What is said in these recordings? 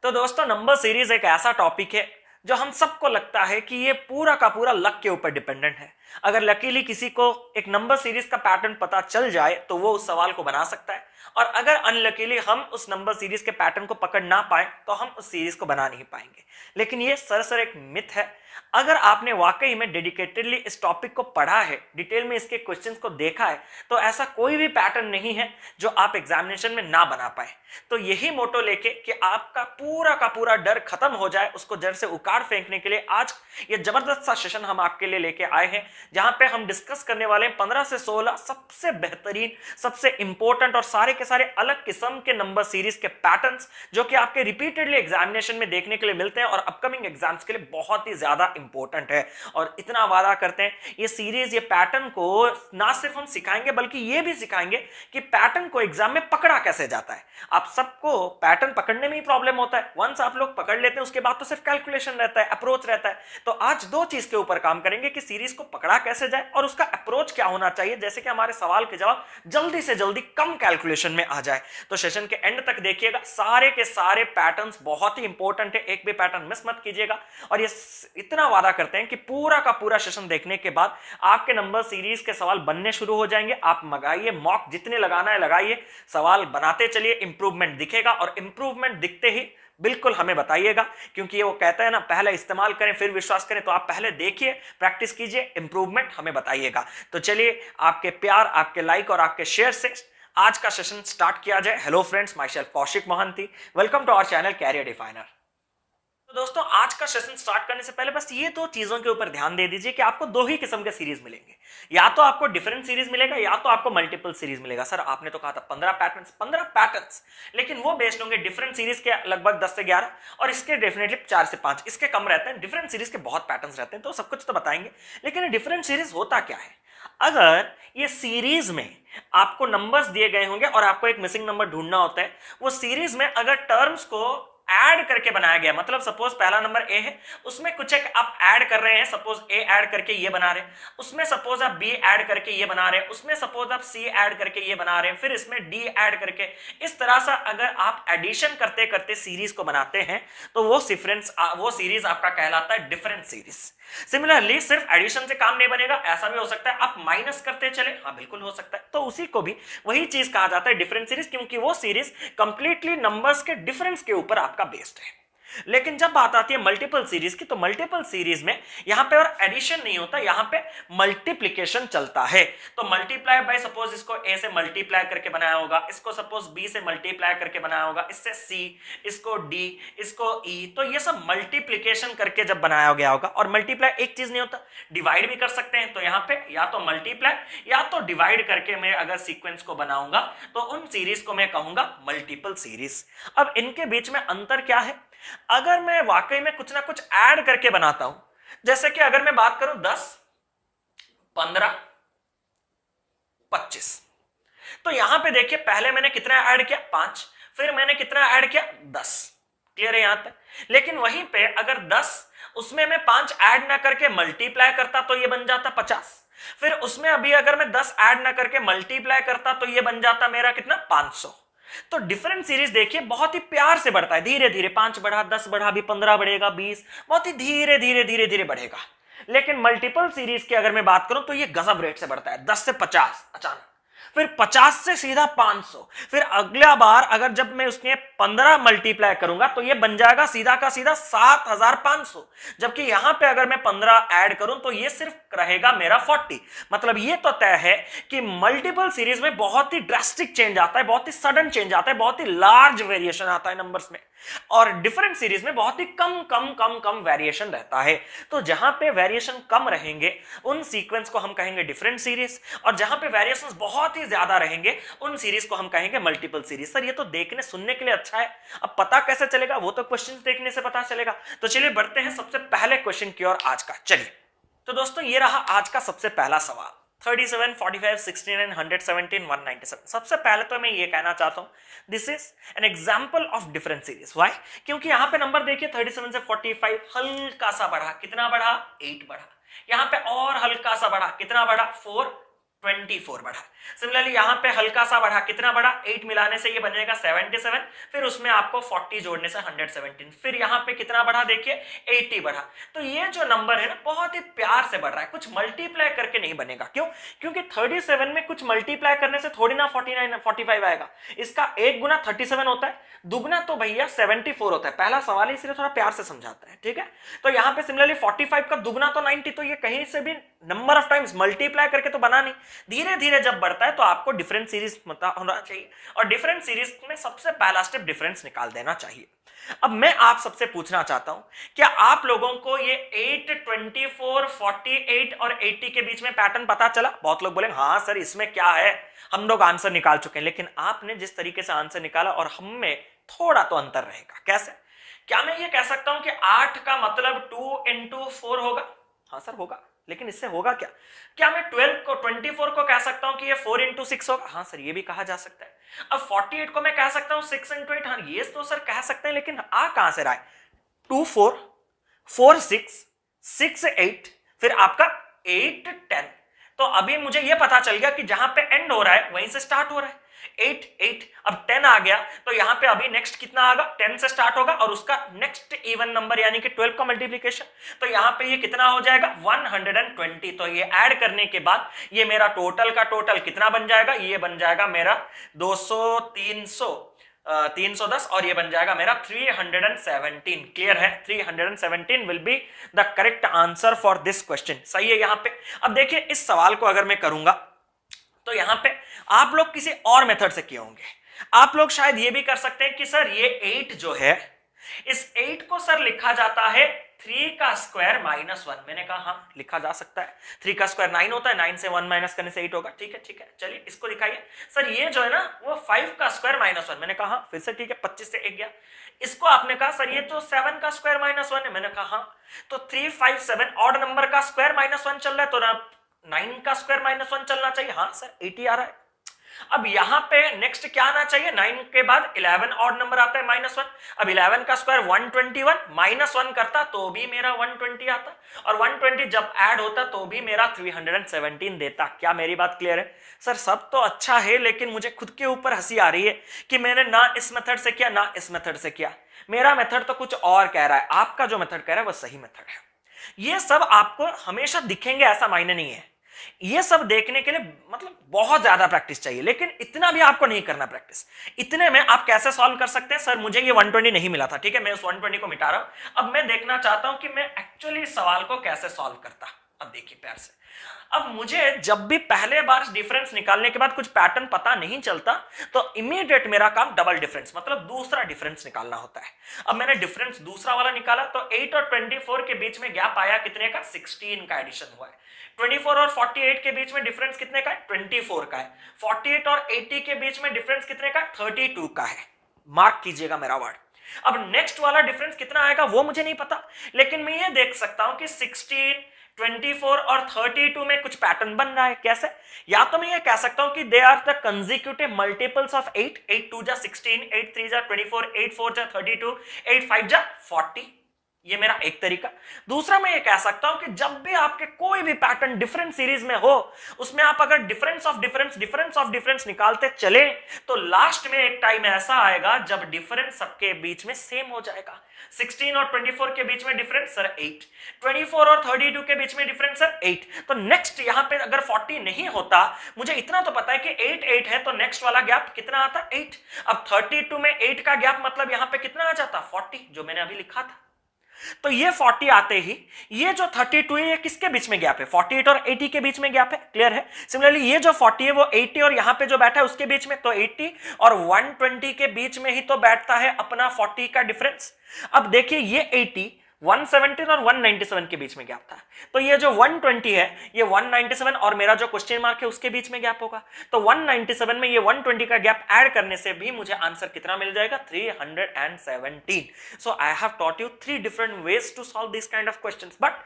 तो दोस्तों number series एक ऐसा टॉपिक है जो हम सबको लगता है कि ये पूरा का पूरा लक के ऊपर डिपेंडेंट है। अगर लकीली किसी को एक नंबर सीरीज का पैटर्न पता चल जाए तो वो उस सवाल को बना सकता है, और अगर अनलकीली हम उस नंबर सीरीज के पैटर्न को पकड़ ना पाए तो हम उस सीरीज को बना नहीं पाएंगे। लेकिन ये सरासर एक मिथ है। अगर आपने वाकई में डेडिकेटेडली इस टॉपिक को पढ़ा है, डिटेल में इसके क्वेश्चंस को देखा है, तो ऐसा कोई भी पैटर्न नहीं है जो आप एग्जामिनेशन में ना बना पाए। तो यही मोटो लेके कि आपका पूरा का पूरा डर खत्म हो जाए, उसको जड़ से उखाड़ फेंकने के लिए आज ये जबरदस्त सा सेशन हम आपके लिए लेके आए हैं, जहां पे हम डिस्कस करने वाले हैं 15 से 16 सबसे बेहतरीन, सबसे इंपॉर्टेंट और सारे के सारे अलग किस्म के नंबर सीरीज के पैटर्न्स जो कि आपके रिपीटेडली एग्जामिनेशन में देखने के लिए मिलते हैं और अपकमिंग एग्जाम्स के लिए बहुत ही ज्यादा इंपॉर्टेंट है। और इतना वादा करते हैं ये सीरीज, ये पैटर्न को ना सिर्फ हम सिखाएंगे बल्कि ये भी सिखाएंगे कि पैटर्न को एग्जाम में पकड़ा कैसे जाता है। आप सबको पैटर्न पकड़ने में ही प्रॉब्लम होता है, वंस आप लोग पकड़ लेते हैं उसके बाद तो सिर्फ कैलकुलेशन रहता है, अप्रोच रहता है। तो आज दो चीज के ऊपर काम करेंगे कि सीरीज को पकड़ा कैसे जाए और उसका अप्रोच क्या होना चाहिए, जैसे कि हमारे सवाल के जवाब जल्दी से जल्दी कम कैलकुलेशन में आ जाए। तो सेशन के एंड तक देखिएगा, सारे के सारे पैटर्न्स बहुत ही इंपॉर्टेंट है, एक भी पैटर्न मिस मत कीजिएगा। और ये इतना वादा करते हैं कि पूरा का पूरा सेशन देखने के बाद आपके नंबर सीरीज के सवाल बनने शुरू हो जाएंगे। आप मंगाइए, मॉक जितने लगाना है लगाइए, सवाल बनाते चलिए, इंप्रूवमेंट दिखेगा और इंप्रूवमेंट दिखते ही बिल्कुल हमें बताइएगा, क्योंकि ये वो कहते हैं ना, पहले इस्तेमाल करें फिर विश्वास करें। तो आप पहले देखिए, प्रैक्टिस कीजिए, इंप्रूवमेंट हमें बताइएगा। तो चलिए आपके प्यार, आपके लाइक और आपके शेयर से आज का सेशन स्टार्ट किया जाए। Hello friends, myself Kaushik Mohanty, welcome to our channel career definer. तो दोस्तों आज का सेशन स्टार्ट करने से पहले बस ये दो चीजों के ऊपर ध्यान दे दीजिए कि आपको दो ही किस्म के सीरीज मिलेंगे, या तो आपको डिफरेंट सीरीज मिलेगा या तो आपको मल्टीपल सीरीज मिलेगा। सर आपने तो कहा था 15 पैटर्न्स, लेकिन वो बेस्ड होंगे डिफरेंट सीरीज के लगभग 10 से 11, और इसके डेफिनेटली 4 से 5, इसके कम रहते हैं। डिफरेंट सीरीज के बहुत पैटर्न्स रहते हैं, तो सब कुछ तो बताएंगे, लेकिन डिफरेंट सीरीज होता क्या है। अगर ये सीरीज में आपको नंबर्स दिए गए होंगे और आपको एक मिसिंग नंबर ढूंढना होता है, वो सीरीज में अगर टर्म्स को ऐड करके बनाया गया, मतलब सपोज पहला नंबर ए है, उसमें कुछ एक आप ऐड कर रहे हैं, सपोज ए ऐड करके ये बना रहे हैं, उसमें सपोज आप बी ऐड करके ये बना रहे हैं, उसमें सपोज आप सी ऐड करके ये बना रहे हैं, फिर इसमें डी ऐड करके, इस तरह से अगर आप एडिशन करते करते सीरीज को बनाते हैं तो वो सीरीज आपका कहलाता है डिफरेंट सीरीज। सिमिलरली सिर्फ एडिशन से काम नहीं बनेगा, ऐसा भी हो सकता है आप माइनस करते चले, हाँ बिल्कुल हो सकता है, तो उसी को भी वही चीज कहा जाता है डिफरेंट सीरीज, क्योंकि वो सीरीज कंप्लीटली नंबर्स के डिफरेंस के ऊपर आपका बेस्ड है। लेकिन जब बात आती है मल्टीपल सीरीज की, तो मल्टीपल सीरीज में यहां पे और एडिशन नहीं होता, यहां पे मल्टीप्लिकेशन चलता है। तो मल्टीप्लाई बाय, सपोज इसको ए से मल्टीप्लाई करके बनाया होगा, इसको सपोज बी से मल्टीप्लाई करके बनाया होगा, इससे सी, इसको डी, इसको ई, तो ये सब मल्टीप्लिकेशन करके जब बनाया गया होगा। और मल्टीप्लाई एक चीज नहीं होता, डिवाइड भी कर सकते हैं। तो यहां पे या तो मल्टीप्लाई या तो डिवाइड करके मैं अगर सीक्वेंस को बनाऊंगा तो उन सीरीज को मैं कहूंगा मल्टीपल सीरीज। अब इनके बीच में अंतर क्या है, अगर मैं वाकई में कुछ ना कुछ ऐड करके बनाता हूं, जैसे कि अगर मैं बात करूं 10, 15, 25, तो यहां पे देखिए पहले मैंने कितना ऐड किया 5, फिर मैंने कितना ऐड किया 10, क्लियर है यहां तक। लेकिन वहीं पे अगर 10 उसमें मैं 5 ऐड ना करके मल्टीप्लाई करता तो ये बन जाता 50, फिर उसमें अभी अगर मैं 10 ऐड ना करके मल्टीप्लाई करता तो ये बन जाता मेरा कितना 500। तो डिफरेंट सीरीज देखिए बहुत ही प्यार से बढ़ता है, धीरे धीरे 5 बढ़ा, 10 बढ़ा, अभी 15 बढ़ेगा, 20, बहुत ही धीरे धीरे धीरे धीरे बढ़ेगा। लेकिन मल्टीपल सीरीज की अगर मैं बात करूं तो ये गजब रेट से बढ़ता है, 10 से 50 अचानक, फिर 50 से सीधा 500, फिर अगला बार अगर जब मैं उसके 15 मल्टीप्लाई करूंगा तो ये बन जाएगा सीधा का सीधा 7500, जबकि यहां पे अगर मैं 15 ऐड करूं तो ये सिर्फ रहेगा मेरा 40। मतलब ये तो तय है कि मल्टीपल सीरीज में बहुत ही ड्रास्टिक चेंज आता है, बहुत ही सडन चेंज आता है, बहुत ही लार्ज वेरिएशन आता है नंबर्स में, और डिफरेंट सीरीज में बहुत ही कम कम कम कम वेरिएशन रहता है। तो जहां पे वेरिएशन कम रहेंगे उन सीक्वेंस को हम कहेंगे डिफरेंट सीरीज, और जहां पे वेरिएशंस बहुत ही ज्यादा रहेंगे उन सीरीज को हम कहेंगे मल्टीपल सीरीज। सर ये तो देखने सुनने के लिए अच्छा है, अब पता कैसे चलेगा, वो तो क्वेश्चन देखने से पता चलेगा। तो चलिए बढ़ते हैं सबसे पहले क्वेश्चन की ओर आज का। चलिए तो दोस्तों ये रहा आज का सबसे पहला सवाल, 37, 45, 69, 117, 197। सबसे पहले तो मैं ये कहना चाहता हूं this is an example of different series. Why? क्योंकि यहां पे नंबर देखिए 37 से 45 हल्का सा बढ़ा, कितना बढ़ा 8 बढ़ा, यहां पे और हल्का सा बढ़ा, कितना बढ़ा 4, 24 बढ़ा। सिमिलरली यहाँ पे हल्का सा बढ़ा, कितना बढ़ा, 8 मिलाने से ये बनेगा 77, फिर उसमें आपको 40 जोड़ने से 117, फिर यहाँ पे कितना बढ़ा देखिए 80 बढ़ा। तो ये जो नंबर है ना बहुत ही प्यार से बढ़ रहा है, कुछ मल्टीप्लाई करके नहीं बनेगा। क्यों? क्योंकि 37 में कुछ मल्टीप्लाई करने से थोड़ी ना 49 45 आएगा, इसका 1 गुना 37 होता है, दुगना तो भैया 74 होता है। पहला सवाल इसलिए थोड़ा प्यार से समझाता है, ठीक है। तो यहाँ पे सिमिलरली 45 का दुगना तो 90, तो ये कहीं से भी नंबर ऑफ टाइम्स मल्टीप्लाई करके तो बना नहीं, धीरे धीरे जब बढ़ता है तो आपको डिफरेंट सीरीज पता होना चाहिए, और डिफरेंट सीरीज में सबसे पहला स्टेप डिफरेंस निकाल देना चाहिए। अब मैं आप सबसे पूछना चाहता हूं, क्या आप लोगों को ये 8, 24, 48 और 80 के बीच में पैटर्न पता चला? बहुत लोग बोलेंगे हाँ सर इसमें क्या है, हम लोग आंसर निकाल चुके हैं। लेकिन आपने जिस तरीके से आंसर निकाला और हम में थोड़ा तो अंतर रहेगा। कैसे? क्या मैं ये कह सकता हूं कि 8 का मतलब 2 into 4 होगा? हाँ सर होगा, लेकिन इससे होगा क्या? क्या मैं 24 को कह सकता हूं कि ये 4 into 6 होगा? हाँ सर ये भी कहा जा सकता है। अब 48 को मैं कह सकता हूं 6 into 8, हाँ ये तो सर कह सकते हैं, लेकिन आ कहां से रहा है? 2 4 4 6 6 8, फिर आपका 8 10। तो अभी मुझे ये पता चल गया कि जहां पे एंड हो रहा है वहीं से स्टार्ट हो रहा है। 8 8, अब 10 आ गया, तो यहां पे अभी नेक्स्ट कितना आएगा? 10 से स्टार्ट होगा और उसका नेक्स्ट इवन नंबर यानी कि 12 का मल्टीप्लिकेशन, तो यहां पे ये कितना हो जाएगा? 120। तो ये ऐड करने के बाद ये मेरा टोटल का टोटल कितना बन जाएगा? ये बन जाएगा मेरा 200 310 और ये बन जाएगा मेरा 317। क्लियर है? 317 will be the correct answer for this question. सही है यहां पे। अब देखिए इस सवाल को अगर मैं करूंगा तो यहां पे आप लोग किसी और मेथड से किए होंगे। आप लोग शायद ये भी कर सकते हैं कि सर ये 8 जो है, इस 8 को सर लिखा जाता है 3 का स्क्वायर -1। मैंने कहा हाँ लिखा जा सकता है, 3 का स्क्वायर 9 होता है, 9 से 1 माइनस करने से 8 होगा। ठीक है ठीक है, चलिए इसको दिखाइए। सर ये जो है ना वो 5 का स्क्वायर -1। मैंने कहा हाँ, फिर से ठीक है, 25 से 1 गया। इसको आपने कहा सर ये तो 7 का स्क्वायर -1 है। मैंने कहा हाँ, तो 3 5 7 ऑड नंबर का स्क्वायर -1 चल रहा है, तो ना 9 का स्क्वायर -1 चलना चाहिए। हाँ सर 80 आ रहा है। अब यहां पे नेक्स्ट क्या आना चाहिए? 9 के बाद 11 ऑड नंबर आता है -1। अब 11 का स्क्वायर 121, -1 करता तो भी मेरा 120 आता, और 120 जब ऐड होता तो भी मेरा 317 देता। क्या मेरी बात क्लियर है? सर सब तो अच्छा है, लेकिन मुझे खुद के ऊपर हंसी आ रही है कि मैंने ना इस मेथड से किया ना इस मेथड से किया। मेरा मेथड तो कुछ और कह रहा है, आपका जो मेथड कह रहा है वो सही मेथड है। ये सब आपको हमेशा दिखेंगे ऐसा मायने नहीं है। ये सब देखने के लिए मतलब बहुत ज्यादा प्रैक्टिस चाहिए, लेकिन इतना भी आपको नहीं करना प्रैक्टिस। इतने में आप कैसे सॉल्व कर सकते हैं? सर मुझे ये 120 नहीं मिला था, ठीक है मैं उस 120 को मिटा रहा हूं। अब मैं देखना चाहता हूं कि मैं एक्चुअली सवाल को कैसे सॉल्व करता। अब देखिए प्यार से, अब मुझे जब भी पहले बार डिफरेंस निकालने के बाद कुछ पैटर्न पता नहीं चलता तो इमीडिएट मेरा काम डबल डिफरेंस मतलब दूसरा डिफरेंस निकालना होता है। अब मैंने डिफरेंस दूसरा वाला निकाला तो 8 और 24 के बीच में गैप आया कितने का? 16 का एडिशन हुआ है। 24 और 48 के बीच में डिफरेंस कितने का है? 24 का है। 48 और 80 के बीच में डिफरेंस कितने का? 32 का है। मार्क कीजिएगा मेरा वर्ड। अब नेक्स्ट वाला डिफरेंस कितना आएगा वो मुझे नहीं पता, लेकिन मैं ये देख सकता हूं कि 16, 24 और 32 में कुछ पैटर्न बन रहा है। कैसे? या तो मैं ये कह सकता हूं कि they are the consecutive multiples of 8, 8 2 जा 16, 8 3 जा 24, 8 4 जा 32, 8 5 जा 40। ये मेरा एक तरीका। दूसरा मैं ये कह सकता हूं कि जब भी आपके कोई भी पैटर्न डिफरेंट सीरीज में हो, उसमें आप अगर डिफरेंस ऑफ डिफरेंस निकालते चले तो लास्ट में एक टाइम ऐसा आएगा जब डिफरेंस सबके बीच में सेम हो जाएगा। 16 और 24 के बीच में डिफरेंस सर 8, 24 और 32 के बीच में डिफरेंस सर 8। तो नेक्स्ट यहां पे अगर 40 नहीं होता, मुझे इतना तो पता है कि 8 8 है, तो नेक्स्ट वाला गैप कितना आता? 8। अब 32 में 8 का गैप मतलब यहां पे कितना आ जाता? 40, जो मैंने अभी लिखा था। तो ये 40 आते ही ये जो 32 है ये किसके बीच में गैप है? 48 और 80 के बीच में गैप है। क्लियर है? सिमिलरली ये जो 40 है वो 80 और यहां पे जो बैठा है उसके बीच में, तो 80 और 120 के बीच में ही तो बैठता है अपना 40 का डिफरेंस। अब देखिए ये 80 117 और 197 के बीच में गैप था, तो ये जो 120 है ये 197 और मेरा जो क्वेश्चन मार्क है उसके बीच में गैप होगा। तो 197 में ये 120 का गैप ऐड करने से भी मुझे आंसर कितना मिल जाएगा? 317। So I have taught you 3 different ways to solve this kind of questions, but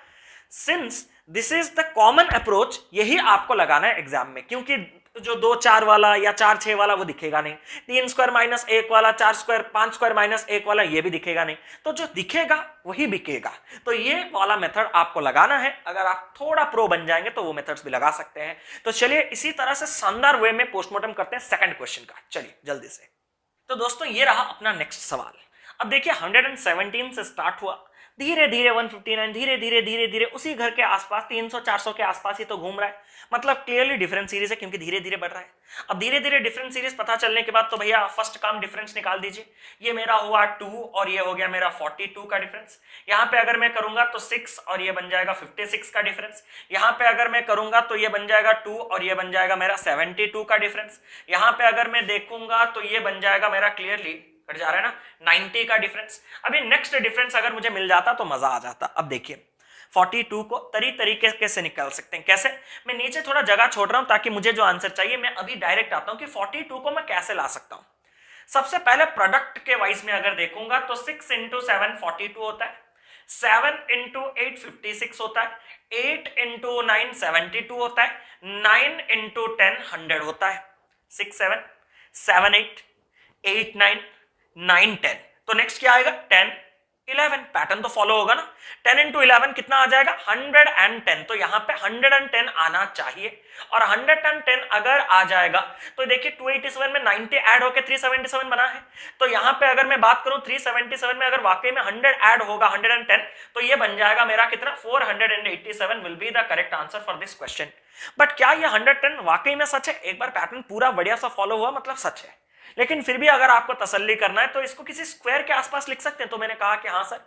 since this is the common approach, यही आपको लगाना है एग्जाम में, क्योंकि तो जो 2 4 वाला या 4 6 वाला वो दिखेगा नहीं, 3 स्क्वायर माइनस 1 वाला, 4 स्क्वायर 5 स्क्वायर माइनस 1 वाला ये भी दिखेगा नहीं, तो जो दिखेगा वही बिकेगा। तो ये वाला मेथड आपको लगाना है। अगर आप थोड़ा प्रो बन जाएंगे तो वो मेथड्स भी लगा सकते हैं। तो चलिए इसी तरह से शानदार वे में पोस्टमार्टम करते हैं सेकंड क्वेश्चन का। चलिए जल्दी से। तो दोस्तों ये रहा अपना नेक्स्ट सवाल। अब देखिए 117 से स्टार्ट हुआ, धीरे धीरे 159, धीरे धीरे धीरे धीरे उसी घर के आसपास 300 400 के आसपास ही तो घूम रहा है। मतलब क्लियरली डिफरेंस सीरीज है क्योंकि धीरे धीरे बढ़ रहा है। अब धीरे धीरे डिफरेंस सीरीज पता चलने के बाद तो भैया फर्स्ट काम डिफरेंस निकाल दीजिए। ये मेरा हुआ 2 और ये हो गया मेरा 42 का डिफरेंस। यहाँ पे अगर मैं करूंगा तो 6 और ये बन जाएगा 56 का डिफरेंस। यहाँ पे अगर मैं करूंगा तो ये बन जाएगा 2 और ये बन जाएगा मेरा 72 का डिफरेंस। यहाँ पे अगर मैं देखूंगा तो ये बन जाएगा मेरा क्लियरली कट जा रहा है ना 90 का डिफरेंस। अभी नेक्स्ट डिफरेंस अगर मुझे मिल जाता तो मजा आ जाता। अब देखिए 42 को तरीके से निकाल सकते हैं। कैसे? मैं नीचे थोड़ा जगह छोड़ रहा हूं ताकि मुझे जो आंसर चाहिए मैं अभी डायरेक्ट आता हूं कि 42 को मैं कैसे ला सकता हूं। सबसे पहले प्रोडक्ट के वाइज में अगर देखूंगा तो 6 इंटू 7 42 होता है, 7 इंटू 8 56 होता है, 8 इंटू 9 72 होता है, 9 इंटू 10 100 होता है। 6 7 7 8 8 9 9 10। तो नेक्स्ट क्या आएगा 10 11। पैटर्न तो फॉलो होगा ना। 10 इंटू 11 कितना आ जाएगा 110। तो यहां पे 110 आना चाहिए और 110 अगर आ जाएगा तो देखिए 287 में 90 ऐड होकर 377 बना है। तो यहां पे अगर मैं बात करूं 377 में अगर वाकई में 100 ऐड होगा 110 तो ये बन जाएगा मेरा कितना 487 will be the correct answer for this question. But क्या ये 110 वाकई में सच है? एक बार पैटर्न पूरा बढ़िया सा फॉलो हुआ मतलब सच है। लेकिन फिर भी अगर आपको तसल्ली करना है तो इसको किसी स्क्वायर के आसपास लिख सकते हैं। तो मैंने कहा कि हाँ सर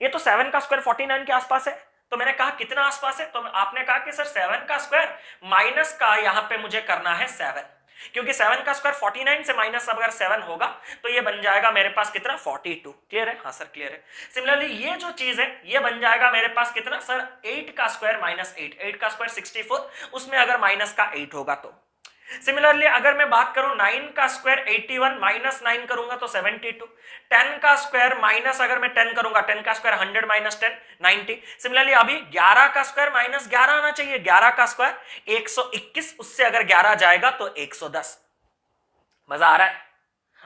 ये तो 7 का स्क्वायर 49 के आसपास है। तो मैंने कहा कितना आसपास है? तो आपने कहा कि सर 7 का स्क्वायर माइनस का यहां पे मुझे करना है 7, क्योंकि 7 का स्क्वायर 49 से माइनस अगर 7 होगा तो ये बन जाएगा मेरे पास कितना 42। क्लियर है? हाँ सर क्लियर है। सिमिलरली ये जो चीज है ये बन जाएगा मेरे पास कितना सर 8 का स्क्वायर माइनस 8, 8 का स्क्वायर 64, उसमें अगर माइनस का 8 होगा तो। सिमिलरली अगर मैं बात करूं 9 का स्क्वायर 81 माइनस 9 करूंगा तो 72, 10 का स्क्वायर माइनस अगर मैं 10 करूंगा 10 का स्क्वायर 100 माइनस 10 90। सिमिलरली अभी 11 का स्क्वायर माइनस 11 आना चाहिए। 11 का स्क्वायर 121, उससे अगर 11 जाएगा तो 110। मजा आ रहा है?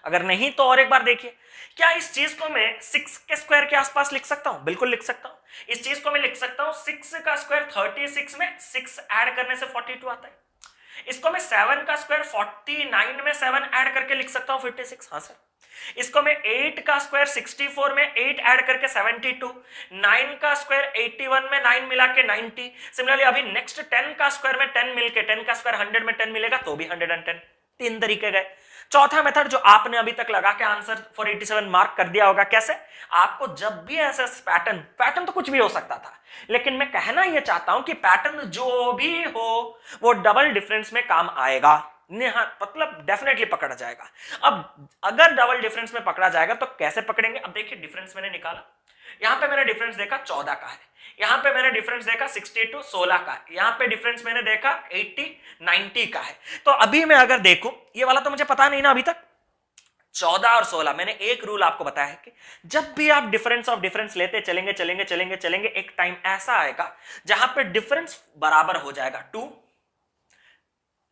अगर नहीं तो और एक बार देखिए, क्या इस चीज को मैं 6 के स्क्वायर के आसपास लिख सकता हूं? बिल्कुल लिख सकता हूं। इस चीज को मैं लिख सकता हूं 6 का स्क्वायर 36 में 6 ऐड करने से 42 आता है। इसको मैं 7 का स्क्वायर 49 में 7 ऐड करके लिख सकता हूं 56। हाँ सर। इसको मैं 8 का स्क्वायर 64 में 8 ऐड करके 72, 9 का स्क्वायर 81 में 9 मिला के 90। सिमिलरली अभी नेक्स्ट 10 का स्क्वायर में 10 मिलके 10 का स्क्वायर 100 में 10 मिलेगा तो भी 110। 3 तरीके गए। चौथा मेथड जो आपने अभी तक लगा के आंसर 487 मार्क कर दिया होगा। कैसे? आपको जब भी ऐसा पैटर्न तो कुछ भी हो सकता था, लेकिन मैं कहना यह चाहता हूं कि पैटर्न जो भी हो वो डबल डिफरेंस में काम आएगा। मतलब डेफिनेटली पकड़ा जाएगा। अब अगर डबल डिफरेंस में पकड़ा जाएगा तो कैसे पकड़ेंगे? अब देखिए डिफरेंस मैंने निकाला, यहां पे मैंने डिफरेंस देखा 14 का है, यहां पे मैंने डिफरेंस देखा 62 16 का है, यहां पे डिफरेंस मैंने देखा 80 90 का है। तो अभी मैं अगर देखूं ये वाला तो मुझे पता नहीं ना अभी तक 14 और 16। मैंने एक रूल आपको बताया है कि जब भी आप डिफरेंस ऑफ डिफरेंस लेते चलेंगे चलेंगे चलेंगे चलेंगे एक टाइम ऐसा आएगा जहां पे डिफरेंस बराबर हो जाएगा 2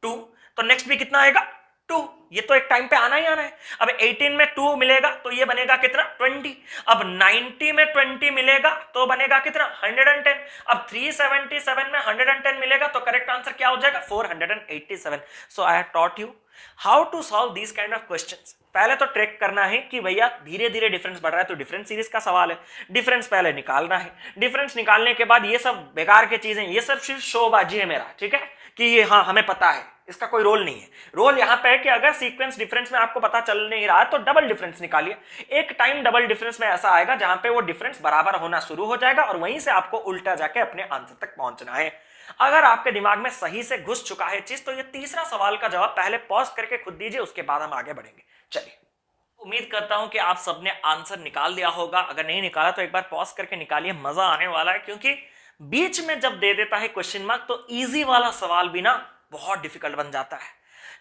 2, तो नेक्स्ट भी कितना आएगा 2। ये तो एक टाइम पे आना ही आना है। अब 18 में 2 मिलेगा तो ये बनेगा कितना 20। अब 90 में 20 मिलेगा तो बनेगा कितना 110। अब 377 में 110 मिलेगा तो करेक्ट आंसर क्या हो जाएगा 487। So I have taught you how to solve this kind of questions. पहले तो ट्रैक करना है कि भैया धीरे धीरे डिफरेंस बढ़ रहा है तो डिफरेंस सीरीज का सवाल है, डिफरेंस पहले निकालना है। डिफरेंस निकालने के बाद ये सब बेकार की चीजें, ये सब सिर्फ शोबाजी है मेरा, ठीक है, कि ये हाँ हमें पता है, इसका कोई रोल नहीं है। रोल यहां पे है कि अगर सीक्वेंस डिफरेंस में आपको पता चल नहीं रहा है तो डबल डिफरेंस निकालिए। एक टाइम डबल डिफरेंस में ऐसा आएगा जहां पे वो डिफरेंस बराबर होना शुरू हो जाएगा और वहीं से आपको उल्टा जाके अपने आंसर तक पहुंचना है। अगर आपके दिमाग में सही से घुस चुका है चीज तो ये तीसरा सवाल का जवाब पहले पॉज करके खुद दीजिए, उसके बाद हम आगे बढ़ेंगे। चलिए, उम्मीद करता हूं कि आप सबने आंसर निकाल दिया होगा। अगर नहीं निकाला तो एक बार पॉज करके निकालिए, मजा आने वाला है। क्योंकि बीच में जब दे देता है क्वेश्चन मार्क तो इजी वाला सवाल भी ना बहुत डिफिकल्ट बन जाता है।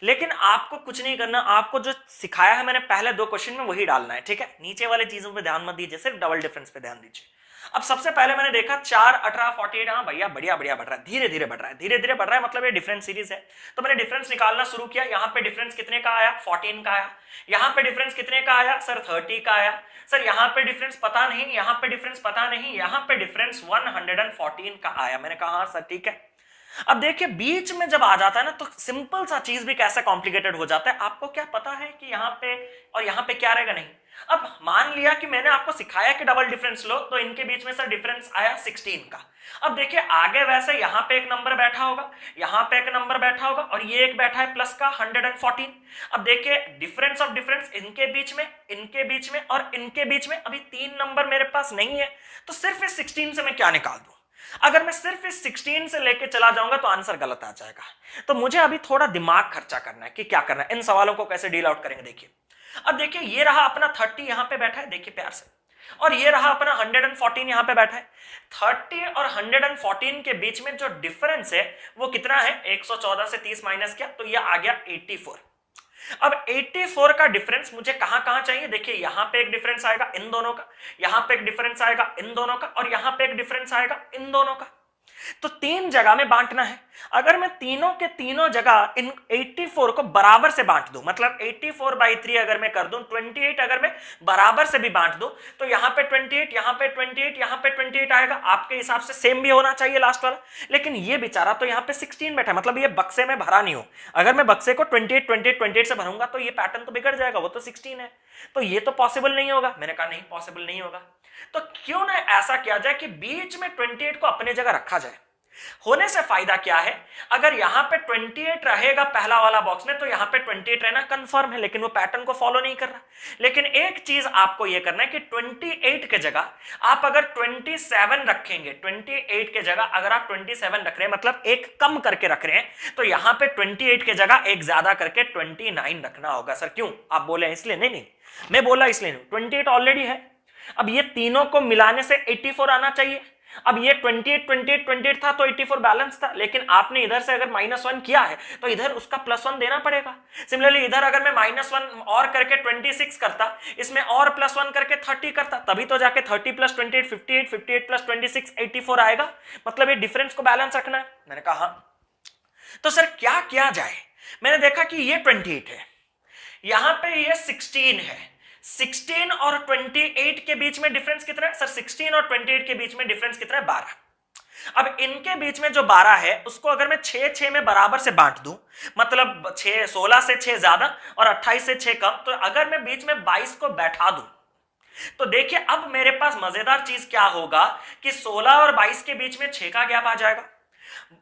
लेकिन आपको कुछ नहीं करना, आपको जो सिखाया है मैंने पहले 2 क्वेश्चन में वही डालना है, ठीक है। नीचे वाले चीजों पे ध्यान मत दीजिए, सिर्फ डबल डिफरेंस पे ध्यान दीजिए। अब सबसे पहले मैंने देखा 4, 18, 48, हाँ भैया बढ़िया बढ़िया बढ़ रहा है, धीरे धीरे बढ़ रहा है, धीरे धीरे बढ़ रहा है, मतलब ये डिफरेंस सीरीज है। तो मैंने डिफरेंस निकालना शुरू किया। यहाँ पे डिफरेंस कितने का आया? 14 का आया। यहाँ पे डिफरेंस कितने का आया सर? 30 का आया। सर यहाँ पे डिफरेंस पता नहीं, यहाँ पे डिफरेंस पता नहीं, यहाँ पे डिफरेंस 114 का आया। मैंने कहा हाँ सर ठीक है। अब देखिए बीच में जब आ जाता है ना तो सिंपल सा चीज भी कैसे कॉम्प्लिकेटेड हो जाता है। आपको क्या पता है कि यहाँ पे और यहाँ पे क्या रहेगा? नहीं। अब मान लिया कि मैंने आपको सिखाया कि डबल डिफरेंस लो, तो इनके बीच में सर डिफरेंस आया 16 का। अब देखिए आगे वैसे यहाँ पे एक नंबर बैठा होगा, यहाँ पे एक नंबर बैठा होगा, और ये एक बैठा है प्लस का 114। अब देखिए डिफरेंस ऑफ डिफरेंस इनके बीच में, इनके बीच में और इनके बीच में अभी 3 नंबर मेरे पास नहीं है, तो सिर्फ इस 16 से मैं क्या निकाल दूं? अगर मैं सिर्फ इस 16 से लेके चला जाऊंगा तो आंसर गलत आ जाएगा। तो मुझे अभी थोड़ा दिमाग खर्चा करना है कि क्या करना है, इन सवालों को कैसे डील आउट करेंगे। देखिए अब देखिए ये रहा अपना 30 यहां पे बैठा है, देखिए प्यार से, और ये रहा अपना 114 यहां पे बैठा है। 30 और 114 के बीच में जो डिफरेंस है वो कितना है? 114 से 30 माइनस किया तो ये आ गया 84। अब 84 का डिफरेंस मुझे कहां कहां चाहिए? देखिए यहां पे एक डिफरेंस आएगा इन दोनों का, यहां पे एक डिफरेंस आएगा इन दोनों का, और यहां पे एक डिफरेंस आएगा इन दोनों का। तो 3 जगह में बांटना है। अगर मैं तीनों के तीनों जगह इन 84 को बराबर से बांट दूं, मतलब 84/3 अगर मैं कर दूं, 28 अगर मैं बराबर से भी बांट दूं, तो यहां पे 28, यहां पे 28, यहां पे 28 आएगा। आपके हिसाब से सेम भी होना चाहिए लास्ट वाला, लेकिन ये बेचारा तो यहां पे 16 बैठा है, मतलब ये बक्से में भरा नहीं हो। अगर मैं बक्से को 28, 28, 28 से भरूंगा तो ये पैटर्न तो बिगड़ जाएगा, वो तो 16 है, तो ये तो पॉसिबल नहीं होगा। मैंने कहा नहीं पॉसिबल नहीं होगा। तो क्यों ना ऐसा किया जाए कि बीच में 28 को अपने जगह रखा जाए। होने से फायदा क्या है? अगर यहां पे 28 रहेगा पहला वाला बॉक्स में, तो यहां पे 28 रहना कंफर्म है, लेकिन वो पैटर्न को फॉलो नहीं कर रहा। लेकिन एक चीज आपको ये करना है कि 28 के जगह आप अगर 27 रखेंगे, 28 के जगह अगर आप 27 रख रहे हैं, मतलब एक कम करके रख रहे हैं, तो यहां पे 28 के जगह एक ज्यादा करके 29 रखना होगा। सर क्यों? आप बोले इसलिए? नहीं नहीं, मैं बोला इसलिए नहीं, 28 ऑलरेडी है। अब ये तीनों को मिलाने से 84 आना चाहिए। अब ये 28, 28, 28 था तो 84 बैलेंस था, लेकिन आपने इधर से अगर -1 किया है तो इधर उसका +1 देना पड़ेगा। सिमिलरली इधर अगर मैं -1 और करके 26 करता, इसमें और +1 करके 30 करता, तभी तो जाके 30 + 28 58, 58 + 26 84 आएगा। मतलब ये डिफरेंस को बैलेंस रखना है। मैंने कहा हाँ। तो सर क्या किया जाए? मैंने देखा कि ये 28 है, यहां पे ये 16 है। 16 और 28 के बीच में डिफरेंस कितना है सर? 16 और 28 के बीच में डिफरेंस कितना है? 12। अब इनके बीच में जो 12 है उसको अगर मैं 6 में बराबर से बांट दूं, मतलब 16 से 6 ज्यादा और 28 से 6 कम, तो अगर मैं बीच में 22 को बैठा दूं, तो देखिए अब मेरे पास मजेदार चीज क्या होगा कि 16 और 22 के बीच में 6 का गैप आ जाएगा,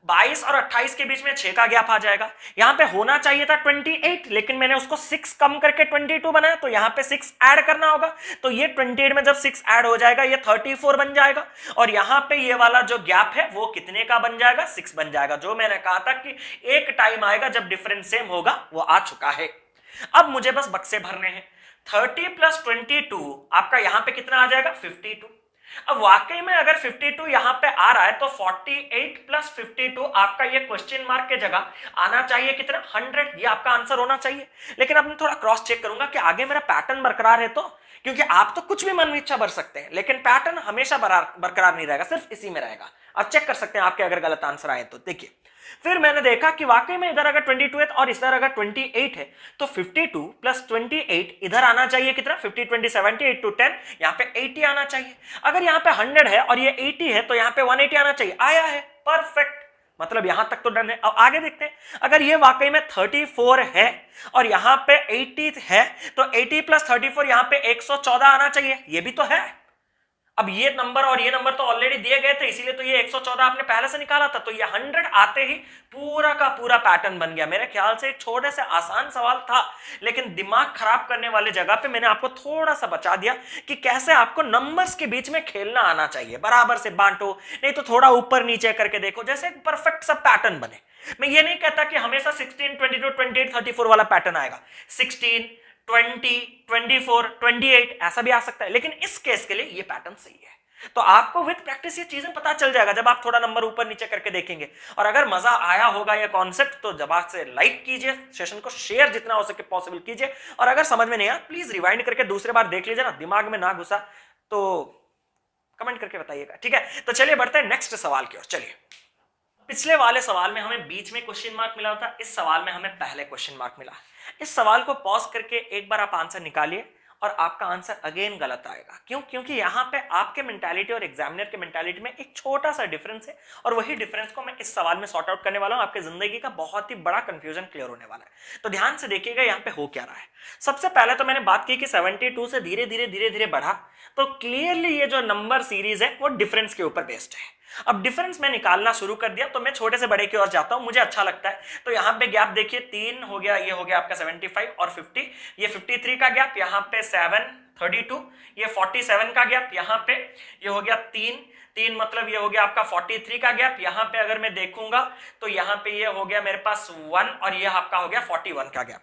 22 और 28 के बीच में 6 का गैप आ जाएगा। यहां पे होना चाहिए था 28, लेकिन मैंने उसको 6 कम करके 22 बनाया, तो यहां पे 6 ऐड करना होगा। तो ये 28 में जब 6 ऐड हो जाएगा ये 34 बन जाएगा, और यहां पे ये वाला जो गैप है वो कितने का बन जाएगा? 6 बन जाएगा। जो मैंने कहा था कि एक टाइम आएगा जब डिफरेंस सेम होगा, वो आ चुका है। अब मुझे बस बक्से भरने हैं। 30 + 22 आपका यहां पे कितना आ जाएगा? 52। अब वाकई में अगर 52 यहां पे आ रहा है तो 48 + 52 आपका ये क्वेश्चन मार्क के जगह आना चाहिए कितना? 100। ये आपका आंसर होना चाहिए। लेकिन अब मैं थोड़ा क्रॉस चेक करूंगा कि आगे मेरा पैटर्न बरकरार है, तो क्योंकि आप तो कुछ भी मन इच्छा भर सकते हैं, लेकिन पैटर्न हमेशा बरकरार नहीं रहेगा, सिर्फ इसी में रहेगा। आप चेक कर सकते हैं आपके अगर गलत आंसर आए तो। देखिए फिर मैंने देखा कि वाकई में इधर अगर 22 है और इधर अगर 28 है, तो 52 + 28 इधर आना चाहिए कितना? 50, 20, 70, 8 to 10, यहाँ पे 80 आना चाहिए। अगर यहाँ पे 100 है और ये 80 है तो यहाँ पे 180 आना चाहिए। आया है, परफेक्ट। मतलब यहां तक तो डन है। अब आगे देखते हैं, अगर ये वाकई में 34 है और यहाँ पे 80 है, तो 80 + 34 यहाँ पे 114 आना चाहिए। ये भी तो है। अब ये नंबर और ये नंबर तो ऑलरेडी दिए गए थे, इसीलिए तो ये 114 आपने पहले से निकाला था, तो ये 100 आते ही पूरा का पूरा पैटर्न बन गया। मेरे ख्याल से एक छोटे से आसान सवाल था, लेकिन दिमाग खराब करने वाले जगह पे मैंने आपको थोड़ा सा बचा दिया कि कैसे आपको नंबर्स के बीच में खेलना आना चाहिए। बराबर से बांटो, नहीं तो थोड़ा ऊपर नीचे करके देखो, जैसे एक परफेक्ट सा पैटर्न बने। मैं ये नहीं कहता कि हमेशा 16, 22, 28, 34 वाला पैटर्न आएगा। 16, 20, 24, 28 ऐसा भी आ सकता है, लेकिन इस केस के लिए ये पैटर्न सही है। तो आपको विद प्रैक्टिस ये चीजें पता चल जाएगा जब आप थोड़ा नंबर ऊपर नीचे करके देखेंगे। और अगर मजा आया होगा ये कॉन्सेप्ट, तो जब से लाइक कीजिए, सेशन को शेयर जितना हो सके पॉसिबल कीजिए, और अगर समझ में नहीं आया प्लीज रिवाइंड करके दूसरे बार देख लीजिए ना, दिमाग में ना घुसा तो कमेंट करके बताइएगा, ठीक है। तो चलिए बढ़ते हैं नेक्स्ट सवाल की ओर। चलिए, पिछले वाले सवाल में हमें बीच में क्वेश्चन मार्क मिला था, इस सवाल में हमें पहले क्वेश्चन मार्क मिला। इस सवाल को पॉज करके एक बार आप आंसर निकालिए और आपका आंसर अगेन गलत आएगा। क्यों? क्योंकि यहां पे आपके मेंटालिटी और एग्जामिनर के मेंटालिटी में एक छोटा सा डिफरेंस है और वही डिफरेंस को मैं इस सवाल में सॉर्ट आउट करने वाला हूं। आपके जिंदगी का बहुत ही बड़ा कंफ्यूजन क्लियर होने वाला है। तो ध्यान से देखिएगा यहां पे हो क्या रहा है। सबसे पहले तो मैंने बात की कि 72 से धीरे धीरे बढ़ा, तो क्लियरली ये जो नंबर सीरीज है वो डिफरेंस के ऊपर बेस्ड है। अब डिफरेंस में निकालना शुरू कर दिया तो मैं छोटे से बड़े की ओर जाता हूं, मुझे अच्छा लगता है। तो यहां पे गैप देखिए 3 हो गया, ये हो गया आपका 75 और 50, ये 53 का गैप, यहां पे 7 32, ये 47 का गैप, यहां पे ये हो गया 3 मतलब ये हो गया आपका 43 का गैप। यहां पे अगर मैं देखूंगा तो यहां पे ये हो गया मेरे पास 1 और ये आपका हो गया 41 का गैप।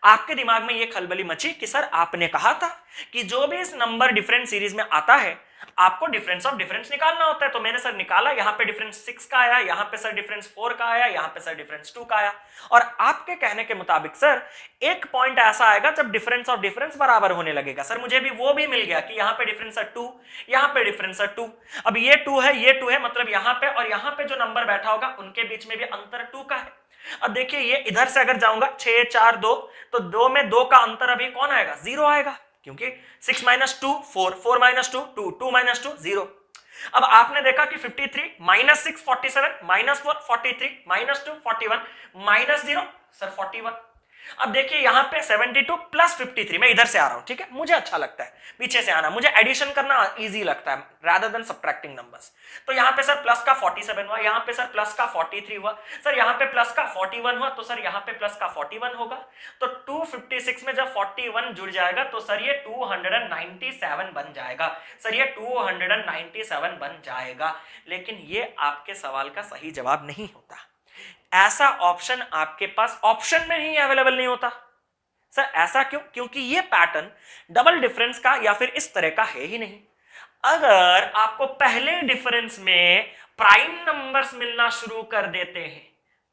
आपके दिमाग में ये खलबली मची कि सर आपने कहा था कि जो भी इस नंबर डिफरेंस सीरीज में आता है आपको डिफरेंस ऑफ डिफरेंस निकालना होता है। तो मैंने सर निकाला, यहां पे डिफरेंस 6 का आया, यहां पे सर डिफरेंस 4 का आया, यहां पे सर डिफरेंस 2 का आया। और आपके कहने के मुताबिक सर एक पॉइंट ऐसा आएगा जब डिफरेंस ऑफ डिफरेंस बराबर होने लगेगा। सर मुझे भी वो भी मिल गया कि यहां पे डिफरेंस है 2, यहां पे डिफरेंस है 2। अब ये 2 है, ये 2 है, मतलब यहां पे और यहां पे जो नंबर बैठा होगा उनके बीच में भी अंतर 2 का है। अब देखिए ये इधर से अगर जाऊंगा 6 4 2, तो 2 में 2 का अंतर अभी कौन आएगा? 0 आएगा, क्योंकि 6 - 2 4, 4 - 2 2, 2 - 2 0। अब आपने देखा कि 53 -6 47, -4 43, -2 41, -0 सर 41। अब देखिए यहां पे 72 + 53, मैं इधर से आ रहा हूं, ठीक है, मुझे अच्छा लगता है पीछे से आना, मुझे एडिशन करना इजी लगता है रादर देन सब्ट्रैक्टिंग नंबर्स। तो यहां पे सर प्लस का 47 हुआ, यहां पे सर प्लस का 43 हुआ, सर यहां पे प्लस का 41 हुआ, तो सर यहां पे प्लस का 41 होगा। तो 256 में जब 41 जुड़ जाएगा तो सर ये 297 बन जाएगा। सर ये 297 बन जाएगा। लेकिन ये आपके सवाल का सही जवाब नहीं होता। ऐसा ऑप्शन आपके पास ऑप्शन में ही अवेलेबल नहीं होता। सर ऐसा क्यों? क्योंकि ये पैटर्न डबल डिफरेंस का या फिर इस तरह का है ही नहीं। अगर आपको पहले डिफरेंस में प्राइम नंबर्स मिलना शुरू कर देते हैं,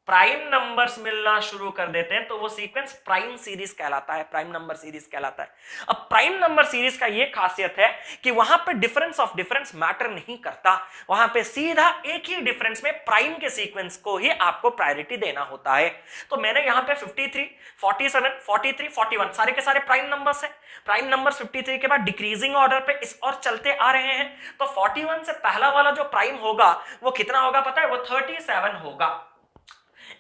प्राइम नंबर्स मिलना शुरू कर देते हैं, तो वो सीक्वेंस प्राइम सीरीज कहलाता है, प्राइम नंबर सीरीज कहलाता है। अब प्राइम नंबर सीरीज का ये खासियत है कि वहां पे डिफरेंस ऑफ डिफरेंस मैटर नहीं करता, वहां पे सीधा एक ही डिफरेंस में प्राइम के सीक्वेंस को ही आपको प्रायोरिटी देना होता है। तो मैंने यहां पे 53 47 43 41 सारे के सारे प्राइम नंबर्स हैं। प्राइम नंबर 53 के बाद डिक्रीजिंग ऑर्डर पे इस और चलते आ रहे हैं। तो 41 से पहला वाला जो प्राइम होगा वो कितना होगा पता है? वो 37 होगा।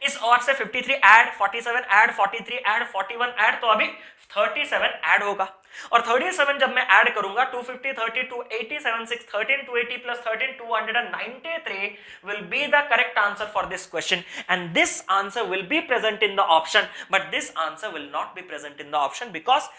इस और से 53 ऐड, 47 ऐड, 43 ऐड, 41 ऐड, तो अभी 37 ऐड होगा। और 37 जब मैं ऐड करूंगा 250 30 280 7 6 13 280 plus 13 293 will be the correct answer for this question, and this answer will be present in the option, but this answer will not be present in the option because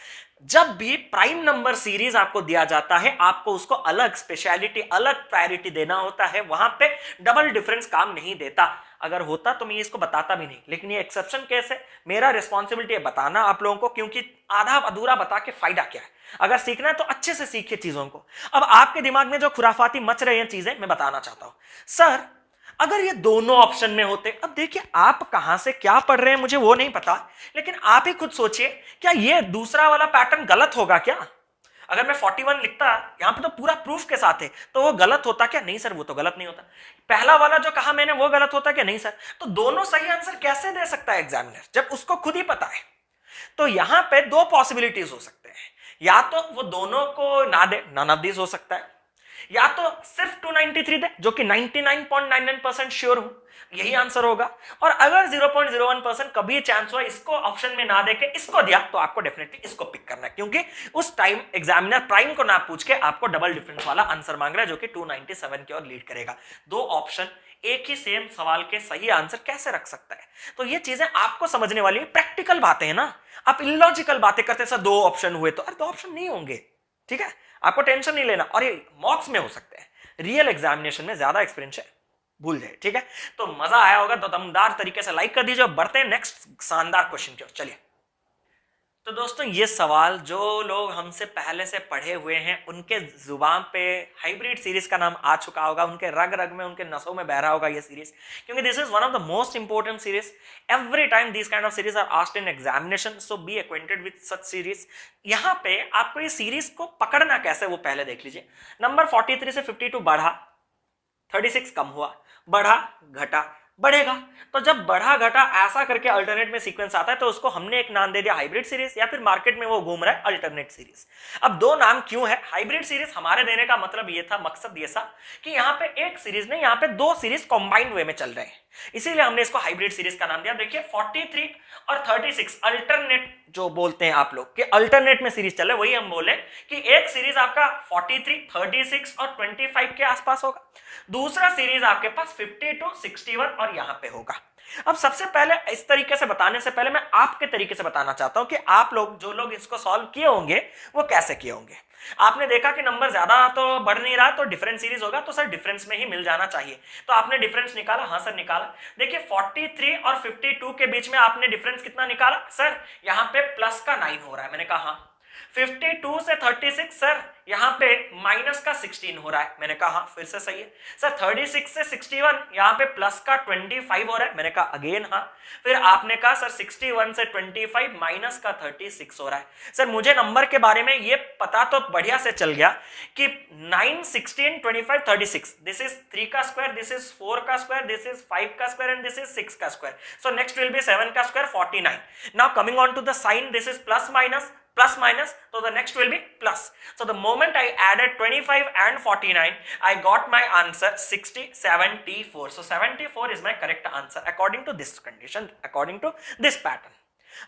जब भी prime number series आपको दिया जाता है आपको उसको अलग speciality, अलग प्रायोरिटी देना होता है। वहां पे डबल डिफरेंस काम नहीं देता। अगर होता तो मैं इसको बताता भी नहीं, लेकिन ये एक्सेप्शन केस है। मेरा रिस्पॉन्सिबिलिटी है बताना आप लोगों को, क्योंकि आधा अधूरा बता के फायदा क्या है। अगर सीखना है तो अच्छे से सीखिए चीजों को। अब आपके दिमाग में जो खुराफाती मच रही हैं चीजें मैं बताना चाहता हूं। सर अगर ये दोनों ऑप्शन में होते, अब देखिए आप कहां से क्या पढ़ रहे हैं मुझे वो नहीं पता, लेकिन आप ही खुद सोचिए क्या ये दूसरा वाला पैटर्न गलत होगा क्या? अगर मैं 41 लिखता यहां पे तो पूरा प्रूफ के साथ है, तो वो गलत होता क्या? नहीं सर वो तो गलत नहीं होता। पहला वाला जो कहा मैंने वो गलत होता क्या? नहीं सर। तो दोनों सही आंसर कैसे दे सकता है एग्जामिनर जब उसको खुद ही पता है? तो यहां पे दो पॉसिबिलिटीज हो सकते हैं, या तो वो दोनों को ना दे, नन ऑफ दिस हो सकता है, या तो सिर्फ 293 दे, जो कि 99.99% श्योर हूं यही आंसर होगा। और अगर 0.01% कभी चांस हुआ इसको ऑप्शन में ना देके इसको दिया, तो आपको डेफिनेटली इसको पिक करना है, क्योंकि उस टाइम एग्जामिनर प्राइम को ना पूछ के आपको डबल डिफरेंस वाला आंसर मांग रहा है, जो कि 297 की ओर लीड करेगा। दो ऑप्शन एक ही सेम सवाल के सही आंसर कैसे रख सकता है? तो ये चीजें आपको समझने वाली प्रैक्टिकल बातें हैं ना। आप इलॉजिकल बातें करते सर दो ऑप्शन हुए, तो अरे दो ऑप्शन नहीं होंगे, ठीक है, आपको टेंशन नहीं लेना। और ये मॉक्स में हो सकते हैं, रियल एग्जामिनेशन में ज्यादा एक्सपीरियंस है, भूल जाए, ठीक है। तो मजा आया होगा तो दमदार तरीके से लाइक कर दीजिए। बढ़ते हैं नेक्स्ट शानदार क्वेश्चन की ओर। चलिए, तो दोस्तों ये सवाल जो लोग हमसे पहले से पढ़े हुए हैं उनके जुबान पे हाइब्रिड सीरीज का नाम आ चुका होगा, उनके रग रग में, उनके नसों में बह रहा होगा ये सीरीज, क्योंकि this is one of the most important series. Every time this kind of series are asked in examination, so be acquainted with such series. यहाँ पे आपको ये सीरीज को पकड़ना कैसे वो पहले देख लीजिए। नंबर 43 से 52 बढ़ा, 36 कम हुआ, बढ़ा घटा, बढ़ेगा। तो जब बढ़ा घटा ऐसा करके अल्टरनेट में सीक्वेंस आता है तो उसको हमने एक नाम दे दिया हाइब्रिड सीरीज, या फिर मार्केट में वो घूम रहा है अल्टरनेट सीरीज। अब दो नाम क्यों है हाइब्रिड सीरीज? हमारे देने का मतलब ये था, मकसद ये था कि यहाँ पे एक सीरीज नहीं, यहाँ पे दो सीरीज कॉम्बाइंड वे में चल रहे हैं, इसीलिए हमने इसको हाइब्रिड सीरीज का नाम दिया। देखिए 43 और 36 अल्टरनेट जो बोलते हैं आप लोग कि अल्टरनेट में सीरीज चले, वही हम बोले कि एक सीरीज आपका 43, 36 और 25 के आसपास होगा, दूसरा सीरीज आपके पास 52, 61 और यहां पे होगा। अब सबसे पहले इस तरीके से बताने से पहले मैं आपके तरीके से बताना चाहता हूं कि आप लोग जो लोग इसको सॉल्व किए होंगे वो कैसे किए होंगे। आपने देखा कि नंबर ज्यादा तो बढ़ नहीं रहा, तो डिफरेंस सीरीज होगा, तो सर डिफरेंस में ही मिल जाना चाहिए, तो आपने डिफरेंस निकाला। हाँ सर निकाला। देखिए 43 और 52 के बीच में आपने डिफरेंस कितना निकाला? सर यहाँ पे प्लस का 9 हो रहा है, मैंने कहा हाँ। 52 से 36 सर यहां पे माइनस का 16 हो रहा है, मैंने कहा फिर से सही है। सर 36 से 61 यहां पे प्लस का 25 हो रहा है, मैंने कहा अगेन हाँ। फिर आपने कहा सर 61 से 25 माइनस का 36 हो रहा है। सर मुझे नंबर के बारे में ये पता तो बढ़िया से चल गया कि 9, 16, 25, 36, दिस इज 3 का स्क्वायर, दिस इज 4 का स्क्वायर, दिस इज 5 का स्क्वायर एंड दिस इज 6 का square. So next will be 7 का square, 49। Now coming on to the sign, this is plus minus, plus minus, so the next will be plus. So the moment I added 25 and 49, I got my answer 74. So 74 is my correct answer according to this condition, according to this pattern.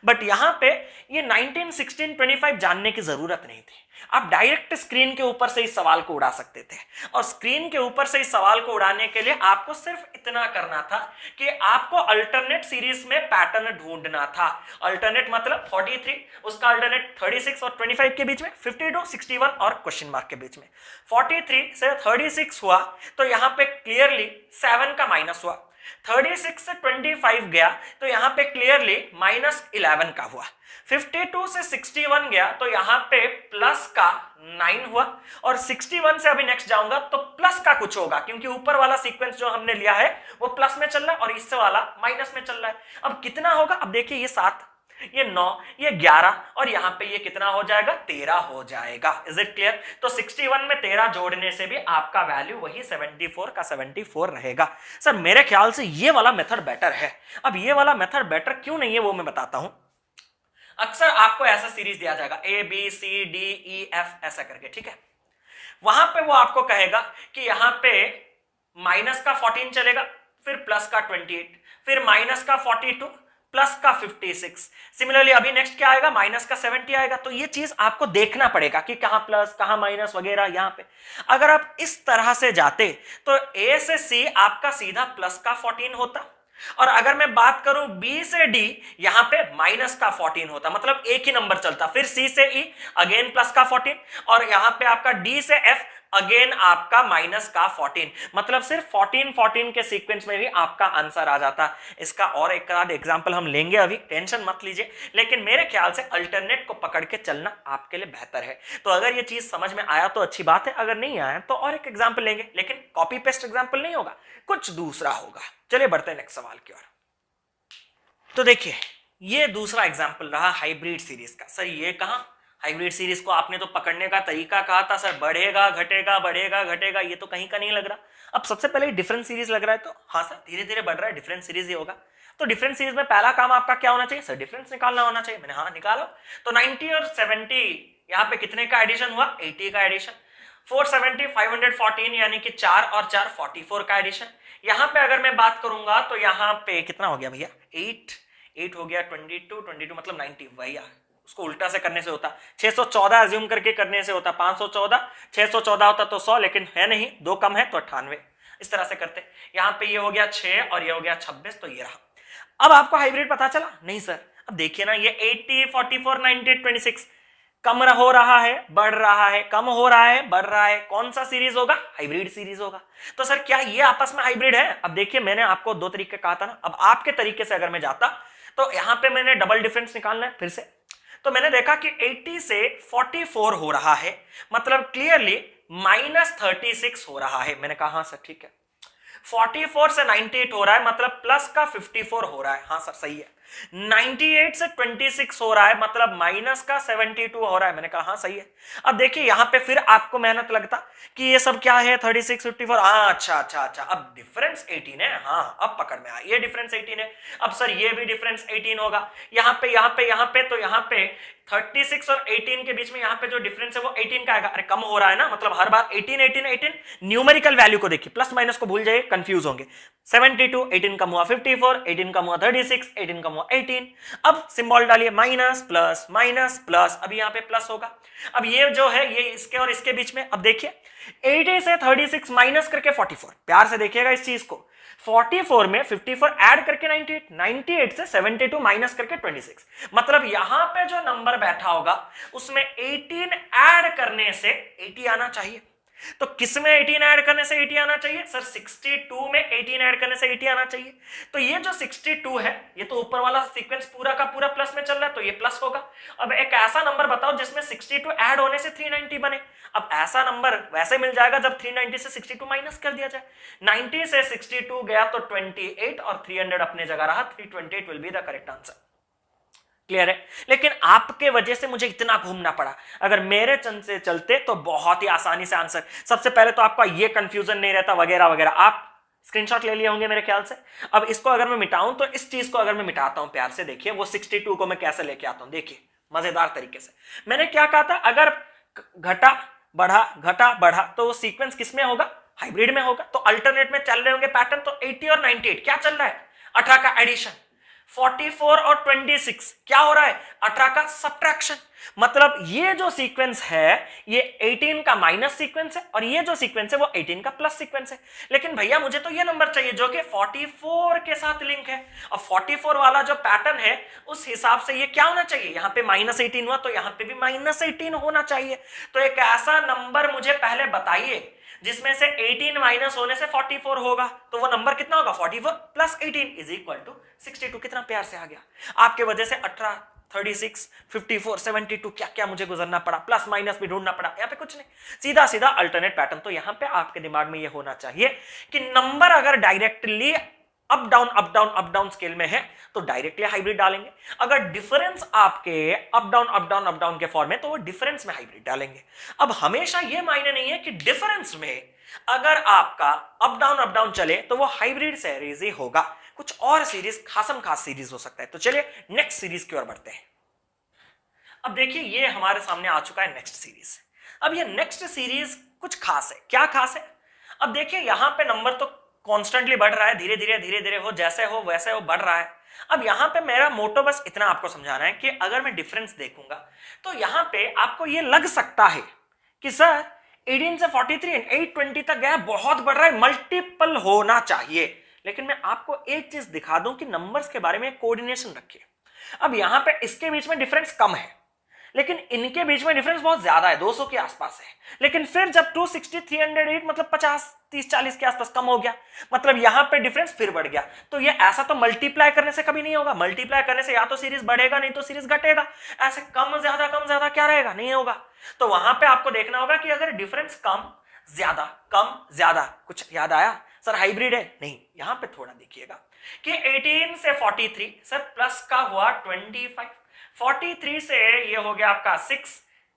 But यहां पे ये 19, 16, 25 जानने की जरूरत नहीं थी, आप direct screen के ऊपर से इस सवाल को उड़ा सकते थे। और स्क्रीन के ऊपर से इस सवाल को उड़ाने के लिए आपको सिर्फ इतना करना था कि आपको अल्टरनेट सीरीज में पैटर्न ढूंढना था। अल्टरनेट मतलब 43, उसका अल्टरनेट 36 और 25 के बीच में, 52, 61 और क्वेश्चन मार्क के बीच में। 43 से 36 हुआ तो यहां पे क्लियरली 7 का माइनस हुआ, 36 से 25 गया तो यहां पे क्लियरली -11 का हुआ, 52 से 61 गया तो यहां पे प्लस का 9 हुआ, और 61 से अभी नेक्स्ट जाऊंगा तो प्लस का कुछ होगा, क्योंकि ऊपर वाला सीक्वेंस जो हमने लिया है वो प्लस में चल रहा है और इससे वाला माइनस में चल रहा है। अब कितना होगा? अब देखिए ये 7, ये 9, ये 11 और यहां पे ये कितना हो जाएगा? 13 हो जाएगा। Is it clear? तो 61 में 13 जोड़ने से भी आपका वैल्यू वही 74 का 74 रहेगा। सर मेरे ख्याल से ये वाला मेथड बेटर है। अब ये वाला मेथड बेटर क्यों नहीं है वो मैं बताता हूं। अक्सर आपको ऐसा सीरीज दिया जाएगा ABCDEF ऐसा करके, ठीक है, वहां पे वो आपको कहेगा कि यहां पे माइनस का 14 चलेगा, फिर प्लस का 28, फिर माइनस का 42, प्लस का 56। सिमिलरली अभी नेक्स्ट क्या आएगा? माइनस का 70 आएगा। तो ये चीज आपको देखना पड़ेगा कि कहां प्लस कहां माइनस वगैरह। यहां पे अगर आप इस तरह से जाते तो A से C आपका सीधा प्लस का 14 होता, और अगर मैं बात करूं B से D यहां पे माइनस का 14 होता, मतलब एक ही नंबर चलता। फिर C से E अगेन प्लस का 14, और यहां पे आपका D से F अगेन आपका माइनस का 14, मतलब सिर्फ 14 के सीक्वेंस में भी आपका आंसर आ जाता। इसका और एक आध एग्जांपल हम लेंगे, अभी टेंशन मत लीजिए, लेकिन मेरे ख्याल से अल्टरनेट को पकड़ के चलना आपके लिए बेहतर है। तो अगर ये चीज समझ में आया तो अच्छी बात है, अगर नहीं आया तो और एक एग्जाम्पल लेंगे, लेकिन कॉपी पेस्ट एग्जाम्पल नहीं होगा, कुछ दूसरा होगा। चलिए बढ़ते हैं नेक्स्ट सवाल की ओर। तो देखिए ये दूसरा एग्जाम्पल रहा हाइब्रिड सीरीज का। सर ये कहां? हाइब्रिड सीरीज को आपने तो पकड़ने का तरीका कहा था सर, बढ़ेगा घटेगा बढ़ेगा घटेगा, ये तो कहीं का नहीं लग रहा। अब सबसे पहले डिफरेंस सीरीज लग रहा है, तो हाँ सर धीरे धीरे बढ़ रहा है, डिफरेंस सीरीज ही होगा। तो डिफरेंस सीरीज में पहला काम आपका क्या होना चाहिए? सर डिफरेंस निकालना होना चाहिए। मैंने हाँ निकालो। तो 90 और 70 यहाँ पे कितने का एडिशन हुआ? 80 का एडिशन। 470, 514 यानी कि 4 और 4 44 का एडिशन। यहाँ पे अगर मैं बात करूंगा तो यहाँ पे कितना हो गया भैया? 8 हो गया, 22 मतलब 90 भैया। उसको उल्टा से करने से होता 614, अज्यूम करके करने से होता 514, 614 होता तो 100, लेकिन है नहीं, 2 कम है तो 98। इस तरह से करते। यहाँ पे ये हो गया 6 और ये हो गया 26, तो ये रहा। अब आपको हाइब्रिड पता चला? नहीं सर। अब देखिए ना, ये 80, 44, 90, 26 कम हो रहा है बढ़ रहा है, कम हो रहा है बढ़ रहा है, कौन सा सीरीज होगा? हाइब्रिड सीरीज होगा। तो सर क्या ये आपस में हाइब्रिड है? अब देखिए मैंने आपको 2 तरीके कहा था ना, अब आपके तरीके से अगर मैं जाता तो यहां पे मैंने डबल डिफरेंस निकालना है फिर से। तो मैंने देखा कि 80 से 44 हो रहा है, मतलब क्लियरली -36 हो रहा है। मैंने कहा हाँ सर ठीक है। 44 से 98 हो रहा है, मतलब प्लस का 54 हो रहा है। हाँ सर सही है। 98 से 26 हो रहा है, मतलब माइनस का 72 हो रहा है। मैंने कहा हाँ सही है। अब देखिए यहां पे फिर आपको मेहनत लगता कि ये सब क्या है, 36 54। हाँ अच्छा, अब डिफरेंस 18 है। हाँ अब पकड़ में आया, ये डिफरेंस 18 है। अब सर ये भी डिफरेंस 18 होगा। यहां पे तो यहां पे 36 और 18 के बीच में यहां पे जो डिफरेंस है वो 18 का आएगा। अरे कम हो रहा है ना, मतलब हर बार 18 न्यूमेरिकल वैल्यू को देखिए, प्लस माइनस को भूल जाइए, कंफ्यूज होंगे। 72, 18 कम हुआ 54, 18 कम हुआ 36, 18 कम हुआ 18। अब सिंबल डालिए, माइनस प्लस माइनस प्लस, अब यहाँ पे प्लस होगा। अब ये जो है ये इसके और इसके बीच में, अब देखिए 80 से 36 माइनस करके 44, प्यार से देखिएगा इस चीज को। 44 में 54 ऐड करके 98, 98 से 72 माइनस करके 26, मतलब यहां पे जो नंबर बैठा होगा उसमें 18 ऐड करने से 80 आना चाहिए। तो किसमें 18 ऐड करने से 80 आना चाहिए सर? 62 में 18 ऐड करने से 80 आना चाहिए। तो ये जो 62 है, ये तो ऊपर वाला सीक्वेंस पूरा का पूरा प्लस में चल रहा है, तो ये प्लस होगा। अब एक ऐसा नंबर बताओ जिसमें 62 ऐड होने से 390 बने। अब ऐसा नंबर वैसे मिल जाएगा जब 390 से 62 माइनस कर दिया जाए। 90 से 62 गया तो 28 और 300 अपने जगह रहा, 328 will be the correct answer. Clear है? लेकिन आपके वजह से मुझे इतना घूमना पड़ा। अगर मेरे चंद से चलते तो बहुत ही आसानी से आंसर, सबसे पहले तो आपका ये कंफ्यूजन नहीं रहता वगैरह वगैरह। आप स्क्रीनशॉट ले लिए होंगे मेरे ख्याल से। अब इसको अगर मैं मिटाऊं तो इस चीज को अगर मैं मिटाता हूं, प्यार से देखिए वो 62 को मैं कैसे लेके आता हूं। देखिए मजेदार तरीके से मैंने क्या कहा था, अगर घटा बढ़ा तो वो सीक्वेंस किसमें होगा? हाइब्रिड में होगा। तो अल्टरनेट में चल रहे होंगे पैटर्न। तो 80 और 98 क्या चल रहा है? 18 का एडिशन। 44 और 26 क्या हो रहा है? 18 का सब्ट्रैक्शन। मतलब ये जो सीक्वेंस है ये 18 का माइनस सीक्वेंस है और ये जो सीक्वेंस है वो 18 का प्लस सीक्वेंस है। लेकिन भैया मुझे तो ये नंबर चाहिए जो कि 44 के साथ लिंक है। अब 44 वाला जो पैटर्न है उस हिसाब से ये क्या होना चाहिए? यहां पे -18 हुआ तो यहां पे भी -18 होना चाहिए। तो एक ऐसा नंबर मुझे पहले बताइए जिसमें से 18 माइनस होने से 44 होगा। तो वो नंबर कितना होगा? 44 प्लस 18 इज इक्वल टू 62। कितना प्यार से आ गया। आपके वजह से 18, 36, 54, 72 क्या क्या मुझे गुजरना पड़ा, प्लस माइनस भी ढूंढना पड़ा। यहाँ पे कुछ नहीं, सीधा सीधा अल्टरनेट पैटर्न। तो यहाँ पे आपके दिमाग में ये होना चाहिए कि नंबर अगर डायरेक्टली अप डाउन स्केल में है तो डायरेक्टली हाइब्रिड डालेंगे। अगर डिफरेंस आपके अप डाउन के फॉर्म में तो वो डिफरेंस में हाइब्रिड डालेंगे। अब हमेशा ये मायने नहीं है कि डिफरेंस में अगर आपका अप डाउन चले तो वो हाइब्रिड सीरीज ही होगा। कुछ और सीरीज खासम खास सीरीज हो सकता है। तो चलिए नेक्स्ट सीरीज की ओर बढ़ते हैं। अब देखिए ये हमारे सामने आ चुका है नेक्स्ट सीरीज। अब ये नेक्स्ट सीरीज कुछ खास है। क्या खास है? अब देखिए यहां पे नंबर तो कॉन्स्टेंटली बढ़ रहा है, धीरे धीरे हो, जैसे हो वैसे हो बढ़ रहा है। अब यहां पे मेरा मोटो बस इतना आपको समझाना है कि अगर मैं डिफरेंस देखूंगा तो यहां पे आपको ये लग सकता है कि सर 18 से 43 एंड 820 तक गया, बहुत बढ़ रहा है, मल्टीपल होना चाहिए। लेकिन मैं आपको एक चीज दिखा दूं कि नंबर्स के बारे में कोऑर्डिनेशन रखिए। अब यहां पे इसके बीच में डिफरेंस कम है लेकिन इनके बीच में डिफरेंस बहुत ज्यादा है, 200 के आसपास है। लेकिन फिर जब 260, 308 मतलब 50, 30, 40 के आसपास कम हो गया, मतलब यहां पे डिफरेंस फिर बढ़ गया। तो ये ऐसा तो मल्टीप्लाई करने से कभी नहीं होगा। मल्टीप्लाई करने से या तो सीरीज बढ़ेगा नहीं तो सीरीज घटेगा। ऐसे कम ज्यादा क्या रहेगा? नहीं होगा। तो वहां पे आपको देखना होगा कि अगर डिफरेंस कम ज्यादा कुछ याद आया? सर हाइब्रिड है नहीं। यहां पे थोड़ा देखिएगा कि 18 से 43 सर प्लस का हुआ 25, 43 से ये हो गया आपका 6,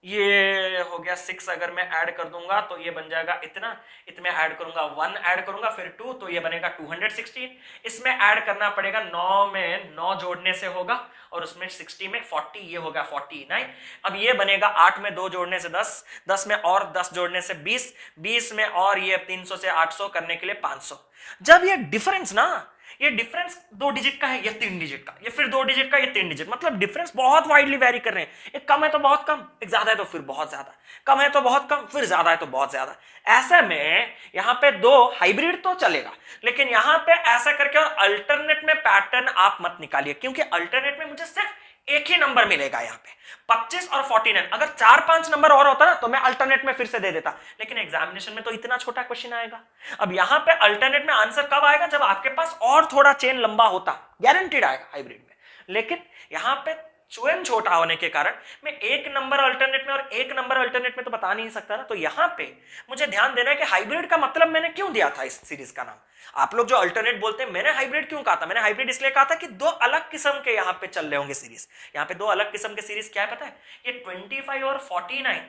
ये हो गया 6। अगर मैं ऐड कर दूंगा तो ये बन जाएगा इतना, इसमें ऐड करूंगा 1 ऐड करूंगा फिर 2 तो ये बनेगा 216। इसमें ऐड करना पड़ेगा 9 में 9 जोड़ने से होगा और उसमें 60 में 40, ये होगा 49। अब ये बनेगा 8 में 2 जोड़ने से 10, 10 में और 10 जोड़ने से 20, 20 में और ये 300 से 800 करने के लिए 500। जब ये डिफरेंस ना, ये डिफरेंस 2 डिजिट का है, ये 3 डिजिट का, ये फिर 2 डिजिट का, ये 3 डिजिट, मतलब डिफरेंस बहुत वाइडली वेरी कर रहे हैं। एक कम है तो बहुत कम, एक ज्यादा है तो फिर बहुत ज्यादा, कम है तो बहुत कम, फिर ज्यादा है तो बहुत ज्यादा। ऐसे में यहां पे 2 हाइब्रिड तो चलेगा लेकिन यहां पे ऐसा करके और अल्टरनेट में पैटर्न आप मत निकालिए, क्योंकि अल्टरनेट में मुझे सिर्फ एक ही नंबर मिलेगा यहां पे 25 और 49। अगर 4-5 नंबर और होता ना तो मैं अल्टरनेट में फिर से दे देता, लेकिन एग्जामिनेशन में तो इतना छोटा क्वेश्चन आएगा। अब यहां पे अल्टरनेट में आंसर कब आएगा? जब आपके पास और थोड़ा चेन लंबा होता, गारंटीड आएगा हाइब्रिड में। लेकिन यहां पे चूएन छोटा होने के कारण मैं एक नंबर अल्टरनेट में और एक नंबर अल्टरनेट में तो बता नहीं सकता ना। तो यहां पे मुझे ध्यान देना है कि हाइब्रिड का मतलब मैंने क्यों दिया था इस सीरीज का नाम। आप लोग जो अल्टरनेट बोलते हैं, मैंने हाइब्रिड क्यों कहा था? मैंने हाइब्रिड इसलिए कहा था कि दो अलग किस्म के यहां पे चल रहे होंगे सीरीज। यहां पे दो अलग किस्म के सीरीज क्या है पता है? ये 25 और 49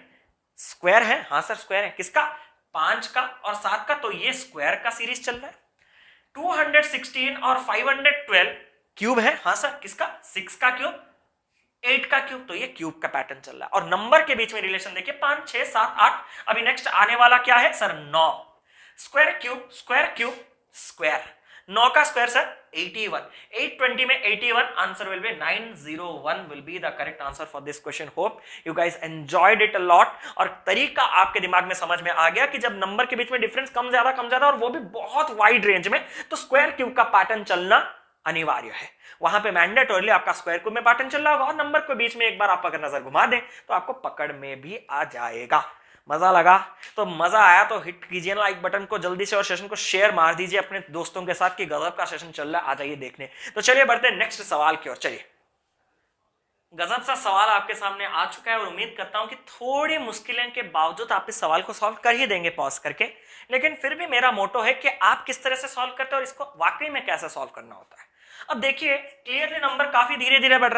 स्क्वायर है। हाँ सर स्क्वायर है। किसका? 5 का और 7 का। तो ये स्क्वायर का सीरीज चल रहा है। 216 और 512 क्यूब है। हाँ सर किसका? 6 का क्यूब, 8 का क्यूब। तो ये क्यूब का पैटर्न चल रहा है। और नंबर के बीच में रिलेशन देखिए 5 6 7 8। अभी नेक्स्ट आने वाला क्या है सर? 9। Square cube square. 9 का स्क्वायर सर 81। 820 में 81। Answer will be 901 will be the correct answer for this question. Hope you guys enjoyed it a lot. और तरीका आपके दिमाग में समझ में आ गया कि जब नंबर के बीच में डिफरेंस कम ज्यादा और वो भी बहुत वाइड रेंज में, तो स्क्वायर क्यूब का पैटर्न चलना अनिवार्य है। वहां पे मैंडेटोरली आपका स्क्वायर क्यूब में पैटर्न चल रहा होगा और नंबर के बीच में एक बार आप अगर नजर घुमा दें तो आपको पकड़ में भी आ जाएगा। मजा लगा? तो मजा आया तो हिट कीजिए लाइक बटन को जल्दी से और सेशन को शेयर मार दीजिए अपने दोस्तों के साथ कि गजब का सेशन चल रहा है, आ जाइए देखने। तो चलिए बढ़ते हैं नेक्स्ट सवाल की ओर। चलिए, गजब सा सवाल आपके सामने आ चुका है और उम्मीद करता हूं कि थोड़ी मुश्किलें के बावजूद आप इस सवाल को सॉल्व कर ही देंगे पॉज करके। लेकिन फिर भी मेरा मोटो है कि आप किस तरह से सॉल्व करते हैं और इसको वाकई में कैसे सॉल्व करना होता है। अब देखिए क्लियरली नंबर काफी धीरे धीरे बढ़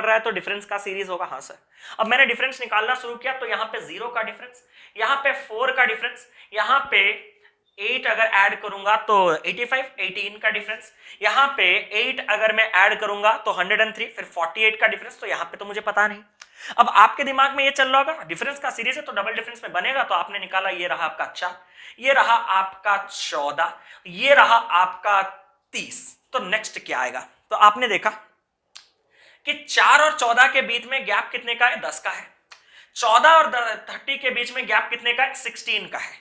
रहा है, तो डिफरेंस का सीरीज होगा। हाँ सर, अब मैंने डिफरेंस निकालना शुरू किया तो यहाँ पे 0 का डिफरेंस, यहाँ पे 4 का डिफरेंस, यहाँ पे 8 अगर ऐड करूंगा तो 85, 18 का डिफरेंस, यहाँ पे 8 अगर मैं ऐड करूंगा तो 103, फिर 48 का डिफरेंस। तो यहाँ पे तो मुझे पता नहीं। अब आपके दिमाग में ये चल रहा होगा डिफरेंस का सीरीज है तो डबल डिफरेंस में बनेगा। तो आपने निकाला, ये रहा आपका 4, ये रहा आपका 14, ये रहा आपका 30। तो नेक्स्ट क्या आएगा? तो आपने देखा कि 4 और 14 के बीच में गैप कितने का है? 10 का है। 14 और 30 के बीच में गैप कितने का है? 16 का है।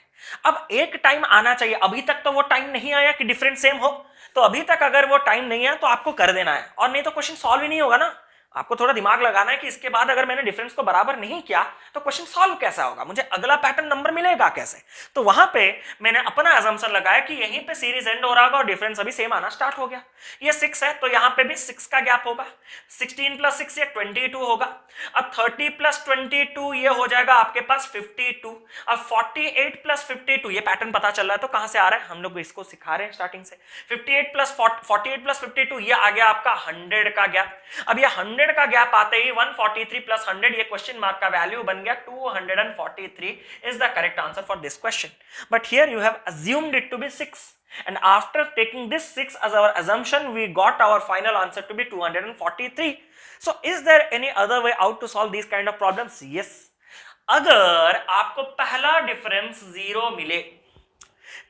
अब एक टाइम आना चाहिए, अभी तक तो वो टाइम नहीं आया कि डिफरेंस सेम हो। तो अभी तक अगर वो टाइम नहीं आया तो आपको कर देना है, और नहीं तो क्वेश्चन सॉल्व ही नहीं होगा ना। आपको थोड़ा दिमाग लगाना है कि इसके बाद अगर मैंने डिफरेंस को बराबर नहीं किया तो क्वेश्चन सॉल्व कैसा होगा, मुझे अगला पैटर्न नंबर मिलेगा कैसे। तो वहां पे मैंने अपना अजम्पशन लगाया कि यहीं पे सीरीज एंड हो रहा होगा और डिफरेंस अभी सेम आना स्टार्ट हो गया। ये 6 है तो यहां पे भी 6 का गैप होगा। 16 + 6 ये 22 होगा। अब 30 + 22 ये हो जाएगा आपके पास 52। अब 48 + 52 ये पैटर्न पता चल रहा है तो कहां से आ रहा है, हम लोग इसको सिखा रहे हैं स्टार्टिंग से। 48 + 52 ये आ गया आपका 100 का गैप। अब ये 100 का गैप आते ही 143 + 100 ये क्वेश्चन मार्क का वैल्यू बन गया 243 is the correct answer for this question. But here you have assumed it to be 6 and after taking this 6 as our assumption we got our final answer to be 243. So is there any other way out to solve these kind of problems? Yes. अगर आपको पहला difference 0 मिले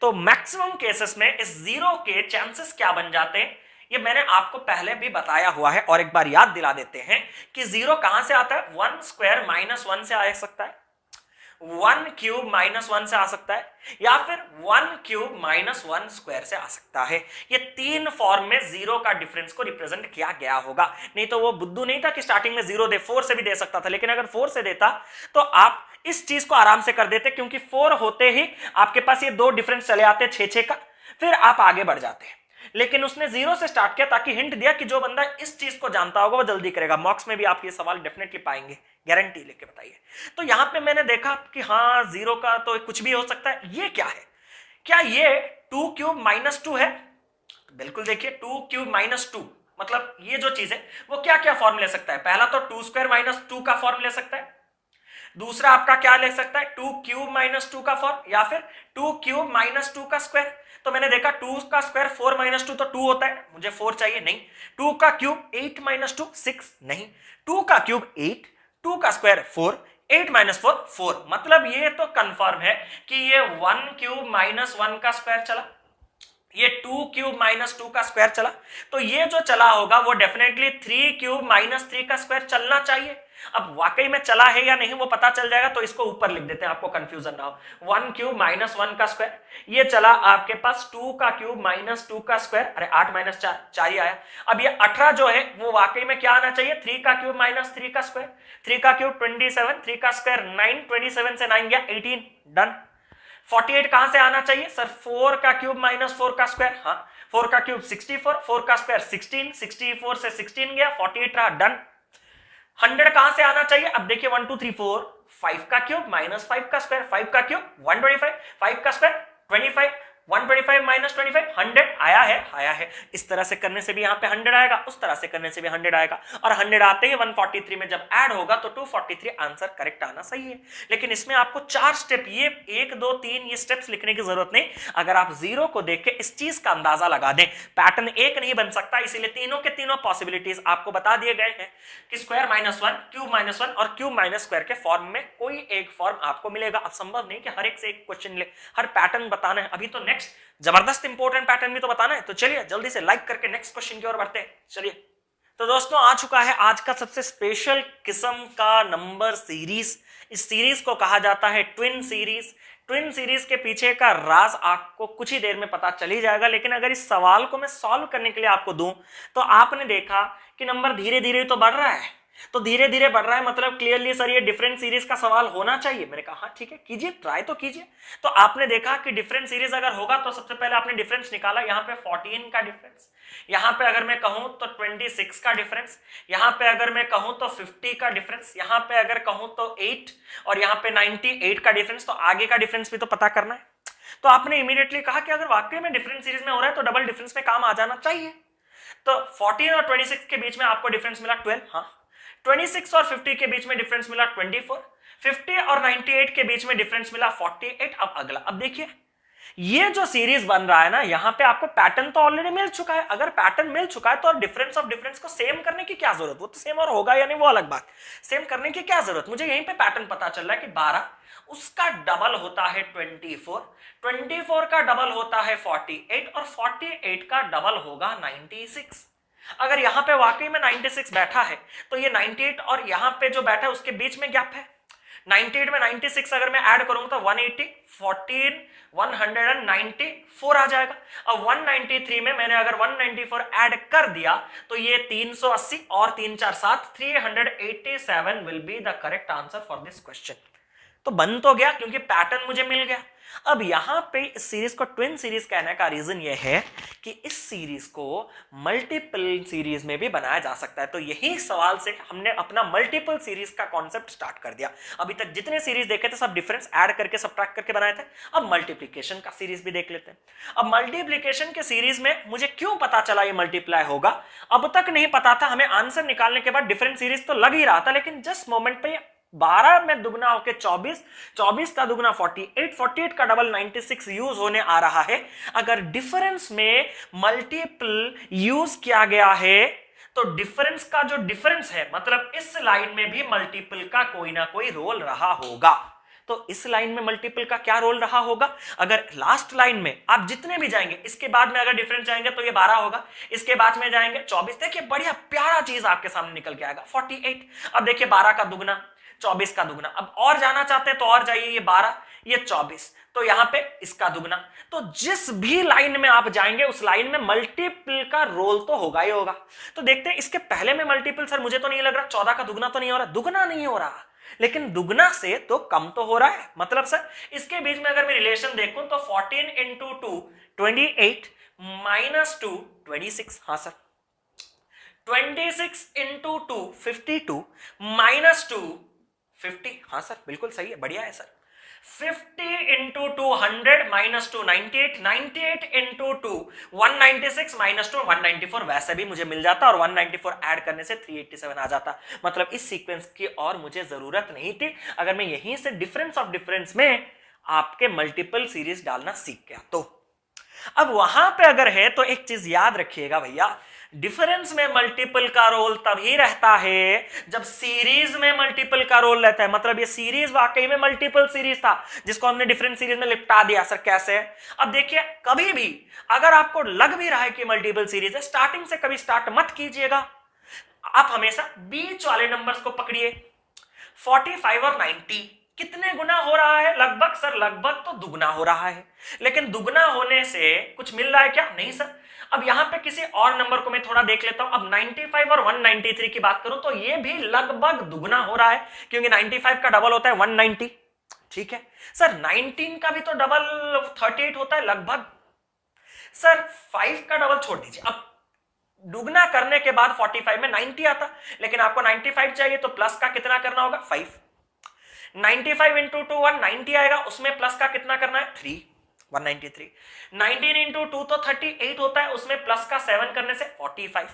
तो maximum cases में इस 0 के chances क्या बन जाते हैं ये मैंने आपको पहले भी बताया हुआ है, और एक बार याद दिला देते हैं कि 0 कहां से आता है? 1 स्क्वायर -1 से आ सकता है, 1 क्यूब -1 से आ सकता है, या फिर 1 क्यूब -1 स्क्वायर से आ सकता है। ये 3 फॉर्म में 0 का डिफरेंस को रिप्रेजेंट किया गया होगा। नहीं तो वो बुद्धू नहीं था कि स्टार्टिंग में 0 दे, 4 से भी दे सकता था। लेकिन अगर 4 से देता तो आप इस चीज को आराम से कर देते, क्योंकि 4 होते ही आपके पास ये 2 डिफरेंस चले आते 6-6 का, फिर आप आगे बढ़ जाते। लेकिन उसने 0 से स्टार्ट किया ताकि हिंट दिया कि जो बंदा इस चीज को जानता होगा वो जल्दी करेगा। मॉक्स में भी आप ये सवाल डेफिनेटली पाएंगे, गारंटी लेके बताइए। तो यहां पे मैंने देखा कि हाँ 0 का तो कुछ भी हो सकता है। ये क्या है? क्या ये 2 क्यूब -2 है? बिल्कुल देखिए 2 क्यूब -2 मतलब ये जो चीज है वो क्या क्या फॉर्म ले सकता है? पहला तो 2 स्क्वायर -2 का फॉर्म ले सकता है। दूसरा आपका क्या ले सकता है? 2 क्यूब -2 का फॉर्म, या फिर 2 क्यूब -2 का स्क्वायर। तो मैंने देखा 2 का स्क्वायर 4 -2 तो 2 होता है, मुझे 4 चाहिए, नहीं। 2 का क्यूब 8 -2 6 नहीं। 2 का क्यूब 8, 2 का स्क्वायर 4, 8 - 4 4। मतलब ये तो कंफर्म है कि ये 1 क्यूब -1 का स्क्वायर चला, ये 2 क्यूब -2 का स्क्वायर चला। तो ये जो चला होगा वो डेफिनेटली 3 क्यूब -3 का स्क्वायर चलना चाहिए। अब वाकई में चला है या नहीं वो पता चल जाएगा, तो इसको ऊपर लिख देते हैं, आपको कंफ्यूजन ना हो। 1 क्यूब -1 का स्क्वायर, ये चला आपके पास 2 का क्यूब -2 का स्क्वायर, अरे 8 - 4 4 ही आया। अब ये 18 जो है वो वाकई में क्या आना चाहिए? 3 का क्यूब -3 का स्क्वायर, 3 का क्यूब 27, 3 का स्क्वायर 9, 27 से 9 गया 18, डन। 48 कहां से आना चाहिए सर? 4 का क्यूब -4 का स्क्वायर, हाँ 4 का क्यूब 64, 4 का स्क्वायर 16, 64 से 16 गया 48 रहा, डन। 100 कहां से आना चाहिए? अब देखिए 1 2 3 4, 5 का क्यूब माइनस 5 का स्क्वायर, 5 का क्यूब 125, 5 का स्क्वायर 25, 125 माइनस 25 100 आया है। इस तरह से करने से भी यहाँ पे 100 आएगा, उस तरह से करने से भी 100 आएगा, और 100 आते ही 143 में जब ऐड होगा तो 243 आंसर करेक्ट आना सही है। लेकिन इसमें आपको 4 स्टेप, ये 1 2 3 ये स्टेप्स लिखने की जरूरत नहीं। अगर आप जीरो को देख के इस चीज का अंदाजा लगा दें, पैटर्न एक नहीं बन सकता, इसीलिए तीनों के तीनों पॉसिबिलिटीज आपको बता दिए गए हैं कि स्क्वायर माइनस 1, क्यूब माइनस 1 और क्यूब माइनस स्क्वायर के फॉर्म में कोई एक फॉर्म आपको मिलेगा। अब संभव नहीं कि हर एक से एक क्वेश्चन ले, हर पैटर्न बताना है। अभी तो नेक्स्ट जबरदस्त इंपॉर्टेंट पैटर्न भी तो बताना है। तो चलिए जल्दी से लाइक करके नेक्स्ट क्वेश्चन की ओर बढ़ते हैं। चलिए, तो दोस्तों आ चुका है आज का सबसे स्पेशल किस्म का नंबर सीरीज। इस सीरीज को कहा जाता है ट्विन सीरीज। ट्विन सीरीज के पीछे का राज आपको कुछ ही देर में पता चल ही जाएगा, लेकिन अगर इस सवाल को मैं सॉल्व करने के लिए आपको दूं तो आपने देखा कि नंबर धीरे धीरे तो बढ़ रहा है, तो धीरे धीरे बढ़ रहा है मतलब क्लियरली सर ये डिफरेंट सीरीज का सवाल होना चाहिए। मैंने कहा हाँ ठीक है, कीजिए, ट्राई तो कीजिए। तो आपने देखा कि डिफरेंट सीरीज अगर होगा तो सबसे पहले आपने डिफरेंस निकाला, यहाँ पे 14 का डिफरेंस, यहाँ पे अगर मैं कहूं तो 26 का डिफरेंस, यहाँ पे अगर मैं कहूं तो 50 का डिफरेंस, यहाँ पे अगर कहूं तो 8 और यहाँ पे 98 का डिफरेंस। तो आगे का डिफरेंस भी तो पता करना है। तो आपने इमीडिएटली कहा कि अगर वाकई में डिफरेंट सीरीज में हो रहा है तो डबल डिफरेंस में काम आ जाना चाहिए। तो 14 और 26 के बीच में आपको डिफरेंस मिला 12, हाँ 26 और 50 के बीच में डिफरेंस मिला 24, 50 और 98 के बीच में डिफरेंस मिला 48। अब अगला, अब देखिए ये जो सीरीज बन रहा है ना, यहां पे आपको पैटर्न तो ऑलरेडी मिल चुका है। अगर पैटर्न मिल चुका है तो डिफरेंस ऑफ डिफरेंस को सेम करने की क्या जरूरत, वो तो सेम और होगा या नहीं वो अलग बात, सेम करने की क्या जरूरत। मुझे यहीं पे पैटर्न पता चल रहा है कि 12 उसका डबल होता है 24, 24 का डबल होता है 48 और 48 का डबल होगा 96। अगर यहां पे वाकई में 96 बैठा है तो ये 98 और यहां पे जो बैठा है उसके बीच में गैप है। 98 में 96 अगर मैं ऐड करूंगा तो 180, 14, 194 आ जाएगा। अब 193 में मैंने अगर 194 ऐड कर दिया तो ये 380 और 3 4 7, 387 will be the correct answer for this question. तो बन तो गया क्योंकि पैटर्न मुझे मिल गया। अब यहां पे इस सीरीज को ट्विन सीरीज कहने का रीजन यह है कि इस सीरीज को मल्टीपल सीरीज में भी बनाया जा सकता है। तो यही सवाल से हमने अपना मल्टीपल सीरीज का कॉन्सेप्ट स्टार्ट कर दिया। अभी तक जितने सीरीज देखे थे सब डिफरेंस ऐड करके सबट्रैक्ट करके बनाए थे। अब मल्टीप्लीकेशन का सीरीज भी देख लेते हैं। अब मल्टीप्लीकेशन के सीरीज में मुझे क्यों पता चला ये मल्टीप्लाई होगा, अब तक नहीं पता था। हमें आंसर निकालने के बाद डिफरेंट सीरीज तो लग ही रहा था, लेकिन जस्ट मोमेंट पे 12 में दुगना होके 24, 24 का दुगना 48, 48 का डबल 96 यूज होने आ रहा है। अगर डिफरेंस में मल्टीपल यूज किया गया है तो डिफरेंस का जो डिफरेंस है मतलब इस लाइन में भी मल्टीपल का कोई ना कोई रोल रहा होगा। तो इस लाइन में मल्टीपल का क्या रोल रहा होगा, अगर लास्ट लाइन में आप जितने भी जाएंगे, इसके बाद में अगर डिफरेंस जाएंगे तो ये 12 होगा, इसके बाद में जाएंगे 24। देखिए बढ़िया प्यारा चीज आपके सामने निकल के आएगा 48। अब देखिए 12 का दुगना 24 का दुगना, अब और जाना चाहते हैं तो और जाइए, ये 12 ये 24, तो यहां पे इसका दुगना। तो जिस भी लाइन में आप जाएंगे उस लाइन में मल्टीपल का रोल तो होगा ही होगा। तो देखते हैं इसके पहले में मल्टीपल, सर मुझे तो नहीं लग रहा 14 का दुगना तो नहीं हो रहा, दुगना नहीं हो रहा, लेकिन दुगना से तो कम तो हो रहा है। मतलब सर इसके बीच में अगर मैं रिलेशन देखूं तो 14 इंटू 2 28 माइनस 2 26, हाँ सर 26 इंटू 2 52 माइनस 2 50, हाँ सर बिल्कुल सही है, बढ़िया है sir. 50 into 2 100 minus 2 98, 98 into 2 196 minus 2 194, वैसे भी मुझे मिल जाता और 194 ऐड करने से 387 आ जाता। मतलब इस सीक्वेंस की और मुझे जरूरत नहीं थी अगर मैं यहीं से डिफरेंस ऑफ डिफरेंस में आपके मल्टीपल सीरीज डालना सीख गया तो। अब वहां पे अगर है तो एक चीज याद रखिएगा भैया, डिफरेंस में मल्टीपल का रोल तभी रहता है जब सीरीज में मल्टीपल का रोल रहता है। मतलब ये सीरीज वाकई में मल्टीपल सीरीज था जिसको हमने डिफरेंट सीरीज में लिपटा दिया। सर कैसे? अब देखिए कभी भी अगर आपको लग भी रहा है कि मल्टीपल सीरीज है, स्टार्टिंग से कभी स्टार्ट मत कीजिएगा। आप हमेशा बीच वाले नंबर्स को पकड़िए। 45 और 90 कितने गुना हो रहा है? लगभग सर लगभग तो दुगना हो रहा है, लेकिन दुगना होने से कुछ मिल रहा है क्या? नहीं सर। अब यहां पे किसी और नंबर को मैं थोड़ा देख लेता हूं। अब 95 और 193 की बात करूं तो ये भी लगभग दुगना हो रहा है, क्योंकि 95 का डबल होता है 190, ठीक है सर। 19 का भी तो डबल 38 होता है लगभग। सर 5 का डबल छोड़ दीजिए, अब दुगना करने के बाद 45 में 90 आता, लेकिन आपको 95 चाहिए तो प्लस का कितना करना होगा 5। 95 इंटू 2 190 आएगा, उसमें प्लस का कितना करना है 3 193। 19 इंटू 2 तो 38 होता है, उसमें प्लस का 7 करने से 45।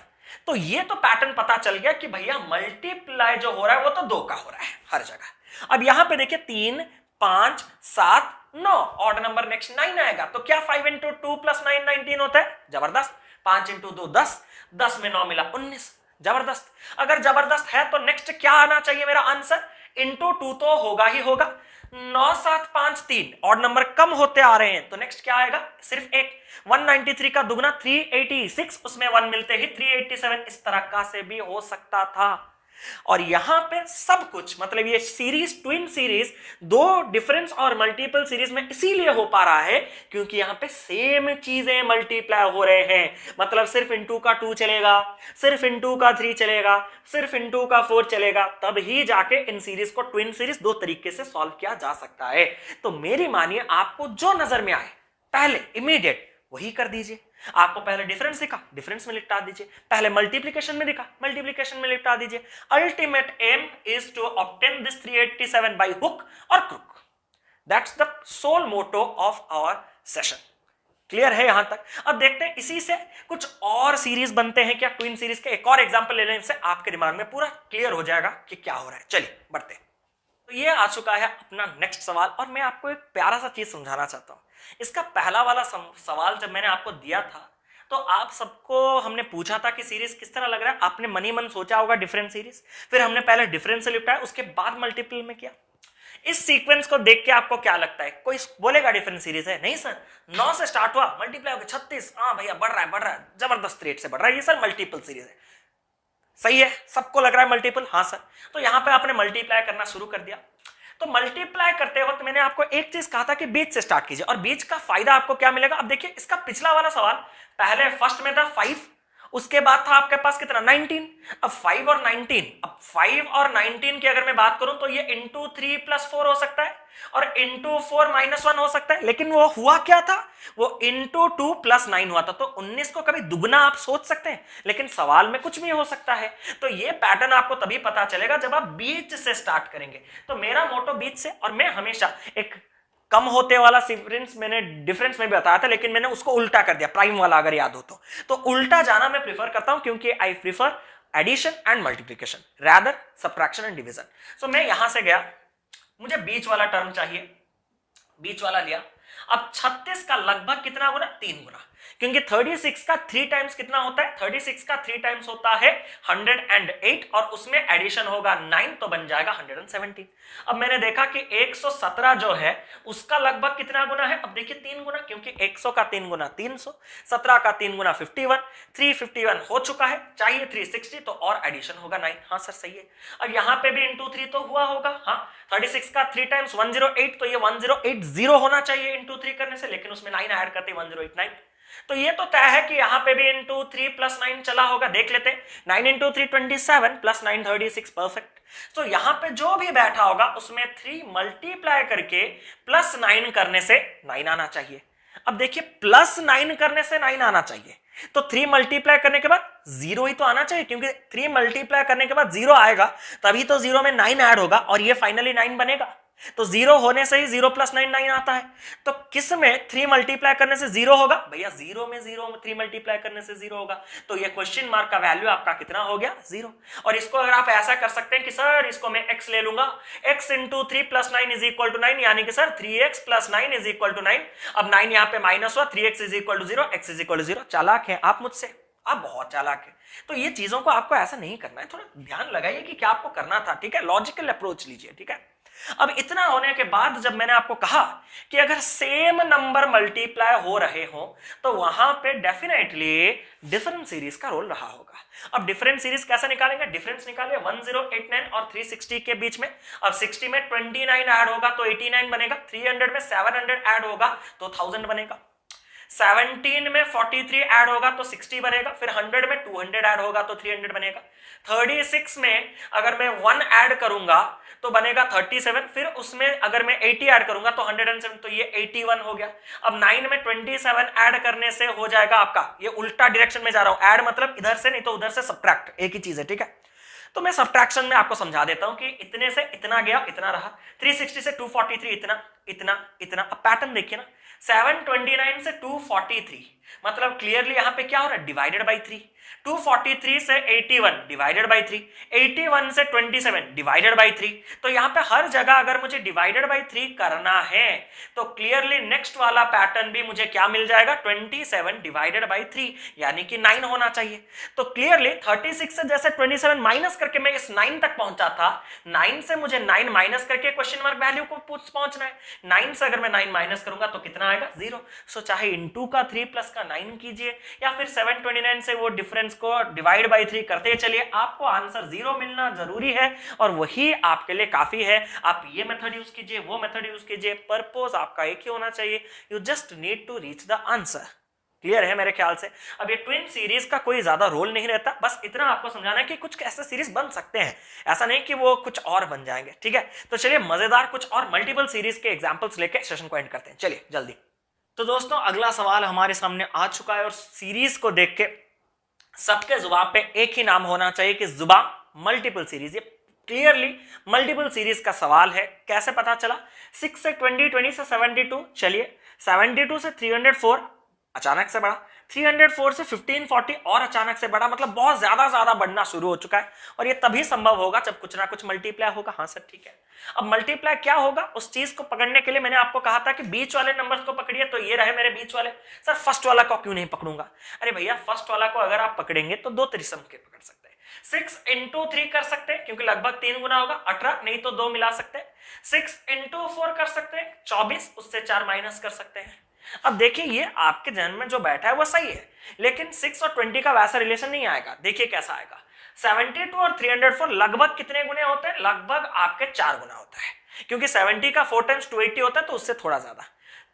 तो ये तो पैटर्न पता चल गया कि भैया मल्टीप्लाई जो हो रहा है वो तो 2 का हो रहा है हर जगह। अब यहां पे देखिए 3 5 7 9 ऑड नंबर नेक्स्ट 9 आएगा, तो क्या 5 इंटू 2 प्लस 9 19 होता है, जबरदस्त। 5 इंटू 2 10, 10 में 9 मिला 19, जबरदस्त। अगर जबरदस्त है तो नेक्स्ट क्या आना चाहिए मेरा आंसर, इंटू 2 तो होगा ही होगा। 9 7 5 3 ऑड नंबर कम होते आ रहे हैं, तो नेक्स्ट क्या आएगा सिर्फ एक। 193 का दुगना 386, उसमें 1 मिलते ही 387, इस तरह का से भी हो सकता था। और यहां पे सब कुछ मतलब ये सीरीज ट्विन सीरीज दो डिफरेंस और मल्टीपल सीरीज में इसीलिए हो पा रहा है क्योंकि यहां पे सेम चीजें मल्टीप्लाई हो रहे हैं। मतलब सिर्फ इंटू का 2 चलेगा, सिर्फ इंटू का 3 चलेगा, सिर्फ इंटू का 4 चलेगा, तब ही जाके इन सीरीज को ट्विन सीरीज दो तरीके से सॉल्व किया जा सकता है। तो मेरी मानिए आपको जो नजर में आए पहले इमीडिएट वही कर दीजिए। आपको पहले डिफरेंस दिखा, डिफरेंस में लिपटा दीजिए। पहले मल्टीप्लिकेशन में दिखा, मल्टीप्लिकेशन में लिपटा दीजिए। Ultimate aim is to obtain this 387 by hook और crook. That's the sole motto of our session. Clear है यहां तक? अब देखते हैं इसी से कुछ और सीरीज बनते हैं क्या ट्विन सीरीज के। एक और एग्जांपल लेने से आपके दिमाग में पूरा क्लियर हो जाएगा कि क्या हो रहा है। चलिए बढ़ते हैं। तो ये आ चुका है अपना नेक्स्ट सवाल, और मैं आपको एक प्यारा सा चीज समझाना चाहता हूं। इसका पहला वाला सवाल जब मैंने आपको दिया था तो आप सबको हमने पूछा था कि सीरीज किस तरह लग रहा है। आपने मनी मन सोचा होगा डिफरेंट सीरीज, फिर हमने पहले डिफरेंस से लिपटाया, उसके बाद मल्टीपल में किया। इस सीक्वेंस को देख के आपको क्या लगता है, कोई बोलेगा डिफरेंट सीरीज है? नहीं सर, 9 से स्टार्ट हुआ, मल्टीप्लाई हो गया 36, हाँ भैया बढ़ रहा है जबरदस्त रेट से बढ़ रहा है, ये सर मल्टीपल सीरीज है। सही है, सबको लग रहा है मल्टीपल, हाँ सर। तो यहां पे आपने मल्टीप्लाई करना शुरू कर दिया। तो मल्टीप्लाई करते वक्त मैंने आपको एक चीज कहा था कि बीच से स्टार्ट कीजिए, और बीच का फायदा आपको क्या मिलेगा। अब देखिए इसका पिछला वाला सवाल, पहले फर्स्ट में था 5, उसके बाद था आपके पास कितना 19। अब 5 और 19, अब 5 और 19 की अगर मैं बात करूं तो ये इंटू 3 प्लस 4 हो सकता है और इंटू 4 माइनस 1 हो सकता है। लेकिन वो हुआ क्या था, वो इंटू 2 प्लस 9 हुआ था। तो 19 को कभी दुगना आप सोच सकते हैं, लेकिन सवाल में कुछ भी हो सकता है। तो ये पैटर्न आपको तभी पता चलेगा जब आप बीच से स्टार्ट करेंगे। तो मेरा मोटो बीच से, और मैं हमेशा एक कम होते वाला डिफरेंस मैंने डिफरेंस में भी बताया था, लेकिन मैंने उसको उल्टा कर दिया, प्राइम वाला अगर याद हो तो उल्टा जाना मैं प्रीफर करता हूं, क्योंकि I prefer addition and multiplication rather subtraction and division. So मैं यहां से गया, मुझे बीच वाला टर्म चाहिए, बीच वाला लिया। अब 36 का लगभग कितना गुना, 3 गुना, क्योंकि 36 का 3 टाइम्स कितना होता है, 36 का 3 टाइम्स होता है 108, और उसमें एडिशन होगा 9, तो बन जाएगा 117। अब मैंने देखा कि 117 जो है उसका लगभग कितना गुना है, अब देखिए 3 गुना, क्योंकि 100 का 3 गुना 300, 17 का 3 गुना 51, 351 हो चुका है, चाहिए 360, तो और एडिशन होगा 9। हाँ सर सही है। अब यहां पे भी इंटू 3 तो हुआ होगा, हाँ 36 का 3 टाइम्स 108, तो ये 1080 होना चाहिए इंटू 3 करने से, लेकिन उसमें 9 ऐड करते 1089। तो ये तो तय है कि यहां पे भी इंटू 3 प्लस 9 चला होगा, देख लेते हैं। 9 इंटू 3 27 प्लस 9 36, परफेक्ट। तो यहां पे जो भी बैठा होगा उसमें 3 मल्टीप्लाई करके प्लस 9 करने से 9 आना चाहिए। अब देखिए प्लस 9 करने से 9 आना चाहिए, तो 3 मल्टीप्लाई करने के बाद 0 ही तो आना चाहिए, क्योंकि 3 मल्टीप्लाई करने के बाद 0 आएगा, तभी तो 0 में 9 ऐड होगा और ये फाइनली 9 बनेगा। तो 0 होने से ही 0 प्लस 9 9 आता है। तो किस में 3 मल्टीप्लाई करने से 0 होगा, भैया 0 में 3 मल्टीप्लाई करने से 0 होगा। तो ये क्वेश्चन मार्क का वैल्यू आपका कितना हो गया, 0। और इसको अगर आप ऐसा कर सकते हैं कि सर इसको मैं x ले लूंगा, x into 3 plus 9 is equal to 9, यानी कि sir 3x plus 9 is equal to 9। अब 9 यहां पे माइनस हुआ, 3x is equal to 0, x is equal to 0। चालाक है आप मुझसे, आप बहुत चालाक है। तो ये चीजों को आपको ऐसा नहीं करना है, थोड़ा ध्यान लगाइए कि क्या आपको करना था, ठीक है। लॉजिकल अप्रोच लीजिए, ठीक है। अब इतना होने के बाद जब मैंने आपको कहा कि अगर सेम नंबर मल्टीप्लाई हो रहे हो तो वहां पे डेफिनेटली डिफरेंट सीरीज का रोल रहा होगा। अब डिफरेंट सीरीज कैसे निकालेंगे, डिफरेंस निकालिए 1089 और 360 के बीच में। अब 60 में 29 ऐड होगा तो 89 बनेगा, 300 में 700 ऐड होगा तो 1000 बनेगा। 17 में 43 ऐड होगा तो 60 बनेगा, फिर 100 में 200 ऐड होगा तो 300 बनेगा। 36 में अगर मैं 1 ऐड करूंगा तो बनेगा 37, फिर उसमें अगर मैं 80 ऐड करूंगा तो 107, तो ये 81 हो गया। अब 9 में 27 ऐड करने से हो जाएगा आपका, ये उल्टा डायरेक्शन में जा रहा हूं, ऐड मतलब इधर से नहीं तो उधर से सब्ट्रैक्ट, एक ही चीज है, ठीक है। तो मैं सब्ट्रैक्शन में आपको समझा देता हूं कि इतने से इतना गया, इतना रहा, 360 से 243, इतना इतना इतना। अब पैटर्न देखिए ना, 729 से 243, मतलब क्लियरली यहां पे क्या हो रहा है, डिवाइडेड बाई 3। 243 से 81 डिवाइडेड बाई 3, 81 से 27 डिवाइडेड बाई 3। तो यहां पे हर जगह अगर मुझे डिवाइडेड बाई 3 करना है तो क्लियरली नेक्स्ट वाला पैटर्न भी मुझे क्या मिल जाएगा, 27 डिवाइडेड बाई 3, यानी कि 9 होना चाहिए। तो क्लियरली 36 से जैसे 27 माइनस करके मैं इस 9 तक पहुंचा था, 9 से मुझे 9 माइनस करके क्वेश्चन मार्क वैल्यू को पहुंचना है। 9 से अगर मैं 9 माइनस करूंगा तो कितना आएगा, 0। सो चाहे इंटू का 3 प्लस का 9 कीजिए या फिर 729 से वो डिफरेंस को डिवाइड बाई 3 करते चलिए, आपको आंसर 0 मिलना जरूरी है और वही आपके लिए काफी है। आप ये मेथड यूज कीजिए, वो मेथड यूज कीजिए, पर्पस आपका एक ही होना चाहिए, you just need to reach the answer. Clear है मेरे ख्याल से। अब ये ट्विन सीरीज का कोई ज्यादा रोल नहीं रहता, बस इतना आपको समझाना है कि कुछ ऐसे सीरीज बन सकते हैं, ऐसा नहीं कि वो कुछ और बन जाएंगे, ठीक है। तो चलिए मजेदार कुछ और मल्टीपल सीरीज के एग्जांपल्स लेके सेशन को एंड करते हैं, चलिए जल्दी। तो दोस्तों अगला सवाल हमारे सामने आ चुका है और सीरीज को देख के सबके जुबान पे एक ही नाम होना चाहिए कि जुबा मल्टीपल सीरीज। ये क्लियरली मल्टीपल सीरीज का सवाल है। कैसे पता चला, 6 से 20, 20 से 72, चलिए 72 से 304 अचानक से बढ़ा, 304 से 1540 और अचानक से बढ़ा, मतलब बहुत ज्यादा बढ़ना शुरू हो चुका है और ये तभी संभव होगा जब कुछ ना कुछ मल्टीप्लाई होगा। हाँ सर ठीक है। अब मल्टीप्लाई क्या होगा, उस चीज को पकड़ने के लिए मैंने आपको कहा था कि बीच वाले नंबर्स को पकड़िए, तो ये रहे मेरे बीच वाले। सर फर्स्ट वाला को क्यों नहीं पकड़ूंगा, अरे भैया फर्स्ट वाला को अगर आप पकड़ेंगे तो 2 त्रिसम के पकड़ सकते हैं। 6 इंटू 3 कर सकते हैं क्योंकि लगभग 3 गुना होगा 18, नहीं तो 2 मिला सकते हैं। 6 इंटू 4 कर सकते हैं 24, उससे 4 माइनस कर सकते हैं। अब देखिए ये आपके जहन में जो बैठा है वो सही है, लेकिन 6 और 20 का वैसा रिलेशन नहीं आएगा। देखिए कैसा आएगा, 72 और 304 लगभग कितने गुने होते हैं, लगभग आपके 4 गुना होता है, क्योंकि 70 का 4 टाइम्स 280 होता है तो उससे थोड़ा ज्यादा।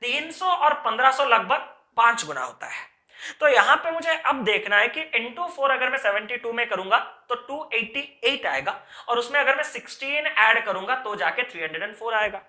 300 और 1500 लगभग 5 गुना होता है। तो यहां पे मुझे अब देखना है कि इंटू 4 अगर मैं 72 में करूंगा तो 288 आएगा, और उसमें अगर मैं 16 ऐड करूंगा तो जाके 304 आएगा।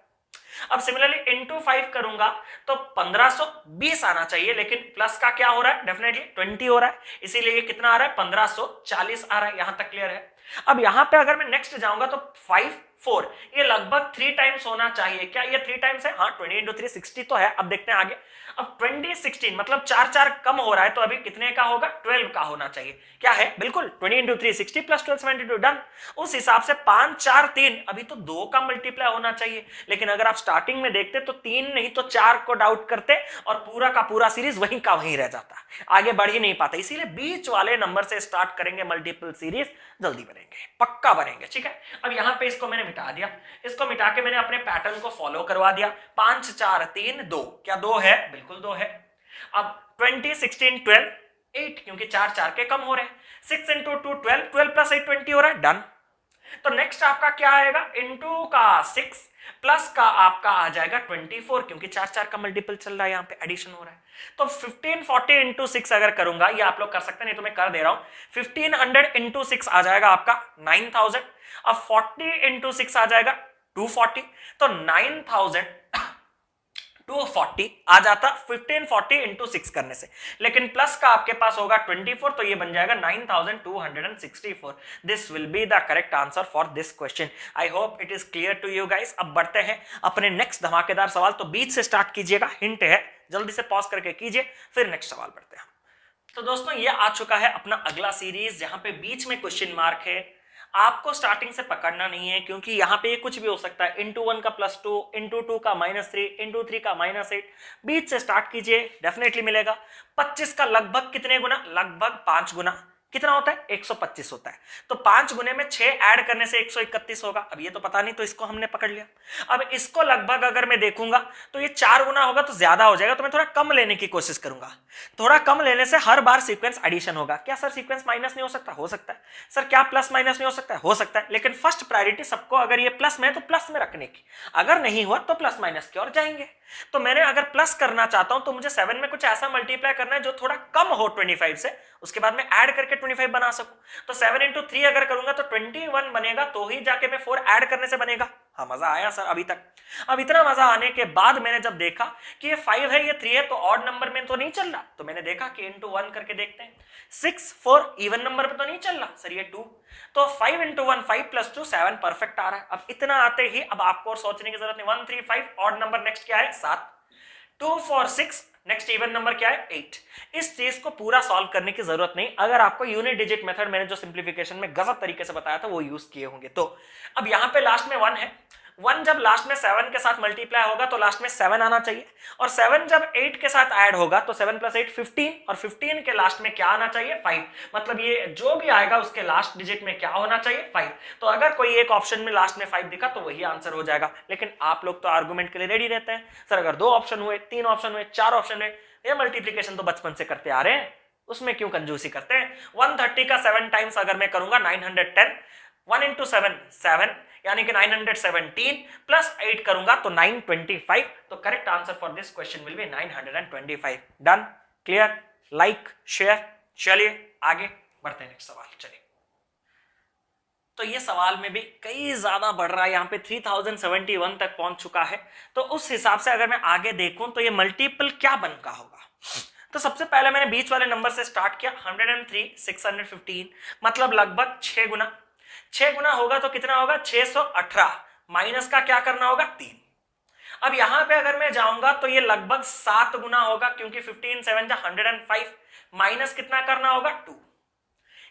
अब सिमिलरली इंटू 5 करूंगा तो 1520 आना चाहिए, लेकिन प्लस का क्या हो रहा है, डेफिनेटली 20 हो रहा है, इसीलिए ये कितना आ रहा है, 1540 आ रहा है। यहां तक क्लियर है। अब यहां पे अगर मैं नेक्स्ट जाऊंगा तो 5 4, ये लगभग 3 टाइम्स होना चाहिए। क्या ये 3 टाइम्स है, हाँ 20 इंटू 3 60 तो है। अब देखते हैं आगे, अब 20 16 मतलब 4 कम हो रहा है, तो अभी कितने का होगा, 12 का होना चाहिए। क्या है, बिल्कुल 20 इंटू 3 60 प्लस 12 72, डन। उस हिसाब से 5 4 3, अभी तो 2 का मल्टीप्लाई होना चाहिए, लेकिन अगर आप स्टार्टिंग में देखते तो 3 नहीं तो 4 को डाउट करते और पूरा का पूरा सीरीज वहीं का वहीं रह जाता, आगे बढ़ ही नहीं पाता। इसीलिए बीच वाले नंबर से स्टार्ट करेंगे मल्टीपल सीरीज, जल्दी बनेंगे, पक्का बनेंगे, ठीक है। अब यहां पे इसको मैंने मिटा दिया, इसको मिटा के मैंने अपने पैटर्न को फॉलो करवा दिया। 5 4 3 2, क्या 2 है, बिल्कुल 2 है। अब 20 16 12 8, क्योंकि 4 4 के कम हो रहे हैं। 6 इंटू 2 12, 12 प्लस 8 20 हो रहा है, डन। तो नेक्स्ट आपका क्या आएगा, इंटू का 6 प्लस का आपका आ जाएगा 24, क्योंकि 4 4 का मल्टीपल चल रहा है, यहां पे एडिशन हो रहा है। तो 1540 इंटू 6 अगर करूंगा, ये आप लोग कर सकते हैं, नहीं तो मैं कर दे रहा हूं, 1500 इंटू 6 आ जाएगा आपका 9000। अब 40 इंटू 6 आ जाएगा 240, तो 9240 आ जाता 1540 इंटू 6 करने से, लेकिन प्लस का आपके पास होगा 24, तो ये बन जाएगा 9264। This will be the correct answer for this question. I hope it is clear to you guys. अब बढ़ते हैं अपने नेक्स्ट धमाकेदार सवाल, तो बीच से स्टार्ट कीजिएगा, हिंट है, जल्दी से पॉज करके कीजिए, फिर नेक्स्ट सवाल बढ़ते हैं। तो दोस्तों ये आ चुका है अपना अगला सीरीज, जहां पे बीच में क्वेश्चन मार्क है। आपको स्टार्टिंग से पकड़ना नहीं है, क्योंकि यहां पे कुछ भी हो सकता है, इंटू 1 का +2, इंटू 2 का -3, इंटू 3 का -8। बीच से स्टार्ट कीजिए, डेफिनेटली मिलेगा। 25 का लगभग कितने गुना, लगभग 5 गुना। कितना होता है, 125 होता है। तो 5 गुने में 6 ऐड करने से 131 होगा। अब ये तो पता नहीं, तो इसको हमने पकड़ लिया। अब इसको लगभग अगर मैं देखूंगा तो ये 4 गुना होगा तो ज्यादा हो जाएगा, तो मैं थोड़ा कम लेने की कोशिश करूंगा। थोड़ा कम लेने से हर बार सीक्वेंस एडिशन होगा। क्या सर सीक्वेंस माइनस नहीं हो सकता, हो सकता है। सर क्या प्लस माइनस नहीं हो सकता है, हो सकता है, लेकिन फर्स्ट प्रायोरिटी सबको अगर ये प्लस में है तो प्लस में रखने की, अगर नहीं हुआ तो प्लस माइनस की ओर जाएंगे। तो मैंने अगर प्लस करना चाहता हूं तो मुझे 7 में कुछ ऐसा मल्टीप्लाई करना है जो थोड़ा कम हो 25 से, उसके बाद मैं ऐड करके 25 बना सकूं। तो 7 इंटू 3 अगर करूंगा तो 21 बनेगा, तो ही जाके मैं 4 ऐड करने से बनेगा। हाँ, मजा आया सर अभी तक। अब इतना मजा आने के बाद मैंने जब देखा कि ये 5 है ये 3 है, तो ऑड नंबर में तो नहीं चल रहा, तो मैंने देखा कि इंटू 1 करके देखते हैं। 6 4 इवन नंबर पे तो नहीं चल रहा सर ये 2, तो 5 इंटू 1 5 प्लस 2 7 परफेक्ट आ रहा है। अब इतना आते ही अब आपको और सोचने की जरूरत नहीं, 1 3 5 ऑड नंबर नेक्स्ट क्या है 7, 2 4 6 नेक्स्ट इवन नंबर क्या है 8। इस चीज को पूरा सॉल्व करने की जरूरत नहीं, अगर आपको यूनिट डिजिट मेथड मैंने जो सिंप्लीफिकेशन में गजब तरीके से बताया था वो यूज किए होंगे। तो अब यहां पे लास्ट में 1 है, 1 जब लास्ट में 7 के साथ मल्टीप्लाई होगा तो लास्ट में 7 आना चाहिए, और 7 जब 8 के साथ ऐड होगा तो 7 प्लस 8 15, और 15 के लास्ट में क्या आना चाहिए 5। मतलब ये जो भी आएगा उसके लास्ट डिजिट में क्या होना चाहिए 5। तो अगर कोई एक ऑप्शन में लास्ट में 5 दिखा तो वही आंसर हो जाएगा। लेकिन आप लोग तो आर्गुमेंट के लिए रेडी रहते हैं, सर अगर 2 ऑप्शन हुए, 3 ऑप्शन हुए, 4 ऑप्शन हुए, ये मल्टीप्लीकेशन तो बचपन से करते आ रहे हैं, उसमें क्यों कंजूसी करते हैं। 130 का 7 टाइम्स अगर मैं करूंगा 910, 1 इंटू 7 7 यानी कि 917 प्लस 8 करूंगा तो 925। तो correct answer for this question will be 925। Done, clear, like, share. चलिए आगे बढ़ते हैं नेक्स्ट सवाल। चलिए, तो ये सवाल में भी कई ज्यादा बढ़ रहा है, यहाँ पे 3071 तक पहुंच चुका है। तो उस हिसाब से अगर मैं आगे देखूं तो ये मल्टीपल क्या बनका होगा। तो सबसे पहले मैंने बीच वाले नंबर से स्टार्ट किया, 103 615, मतलब लगभग 6 गुना। 6 गुना होगा तो कितना होगा 618, माइनस का क्या करना होगा 3। अब यहां पे अगर मैं जाऊंगा तो ये लगभग 7 गुना होगा, क्योंकि 15 7 जा 105, माइनस कितना करना होगा 2।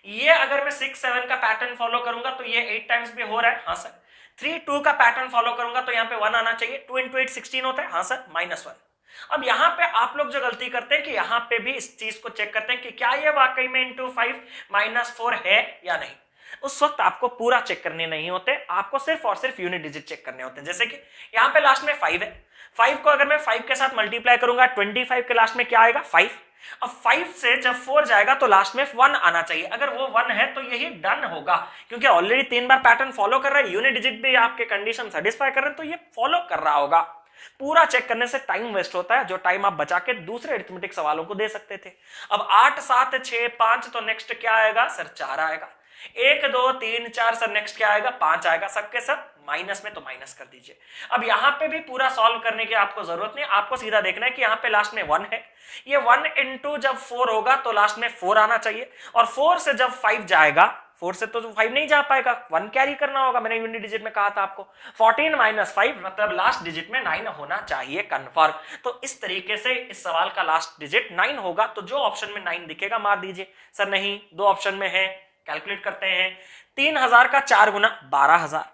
ये अगर मैं 6 7 का पैटर्न फॉलो करूंगा तो ये 8 टाइम्स भी हो रहा है, हाँ सर। 3 2 का पैटर्न फॉलो करूंगा तो यहाँ पे 1 आना चाहिए, 2 इंटू 8 16 होता है, हाँ सर, -1। अब यहां पे आप लोग जो गलती करते हैं कि यहां पे भी इस चीज को चेक करते हैं कि क्या ये वाकई में इंटू 5 -4 है या नहीं। उस वक्त आपको पूरा चेक करने नहीं होते, आपको सिर्फ और सिर्फ यूनिट डिजिट चेक करने होते हैं। जैसे कि यहां पे लास्ट में 5 है, 5 को अगर मैं 5 के साथ मल्टीप्लाई करूंगा 25 के लास्ट में क्या आएगा 5। अब 5 से जब 4 जाएगा तो लास्ट में 1 आना चाहिए, अगर वो 1 है तो यही डन होगा, क्योंकि ऑलरेडी 3 बार पैटर्न फॉलो कर रहा है, यूनिट डिजिट भी आपके कंडीशन सेटिस्फाई कर रहे हैं, तो ये फॉलो कर रहा होगा। पूरा चेक करने से टाइम वेस्ट होता है, जो टाइम आप बचा के दूसरे अरिथमेटिक सवालों को दे सकते थे। अब 8 7 6 5, तो नेक्स्ट क्या आएगा सर 4 आएगा। 1 2 3 4 सर नेक्स्ट क्या आएगा 5 आएगा, सबके सब माइनस में, तो माइनस कर दीजिए। अब यहां पे भी पूरा सॉल्व करने की आपको जरूरत नहीं, आपको सीधा देखना है कि यहां पे लास्ट में 1 है, ये 1 इंटू जब 4 होगा तो लास्ट में 4 आना चाहिए, और 4 से जब 5 जाएगा, 4 से तो 5 नहीं जा पाएगा, 1 कैरी करना होगा, मैंने यूनिट डिजिट में कहा था आपको। 14 - 5 मतलब लास्ट डिजिट में 9 होना चाहिए कंफर्म। तो इस तरीके से इस सवाल का लास्ट डिजिट 9 होगा, तो जो ऑप्शन में 9 दिखेगा मार दीजिए। सर नहीं, 2 ऑप्शन में है, कैलकुलेट करते हैं। 3000 का 4 गुना 12000,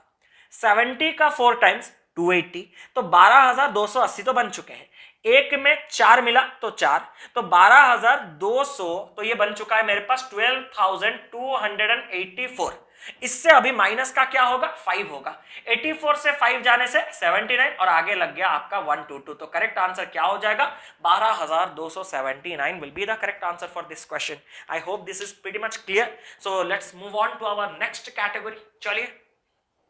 70 का 4 टाइम्स 280, तो 12280 तो बन चुके हैं। एक में 4 मिला तो 4, तो 12200, तो ये बन चुका है मेरे पास 12284। इससे अभी माइनस का क्या होगा 5 होगा, 84 से 5 जाने से 79, और आगे लग गया आपका 122। तो करेक्ट आंसर क्या हो जाएगा 12279 will be the correct answer for this question. I hope this is pretty much clear. So let's move on to our next category. चलिए,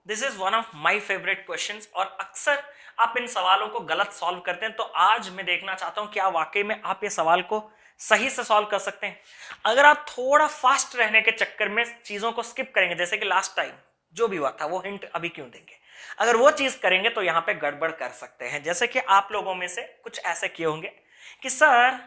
this is one of my favourite question, और अक्सर आप इन सवालों को गलत सॉल्व करते हैं, तो आज मैं देखना चाहता हूं क्या वाकई में आप ये सवाल को सही से सॉल्व कर सकते हैं। अगर आप थोड़ा फास्ट रहने के चक्कर में चीजों को स्किप करेंगे, जैसे कि लास्ट टाइम जो भी हुआ था वो हिंट अभी क्यों देंगे, अगर वो चीज करेंगे तो यहां पे गड़बड़ कर सकते हैं। जैसे कि आप लोगों में से कुछ ऐसे किए होंगे कि सर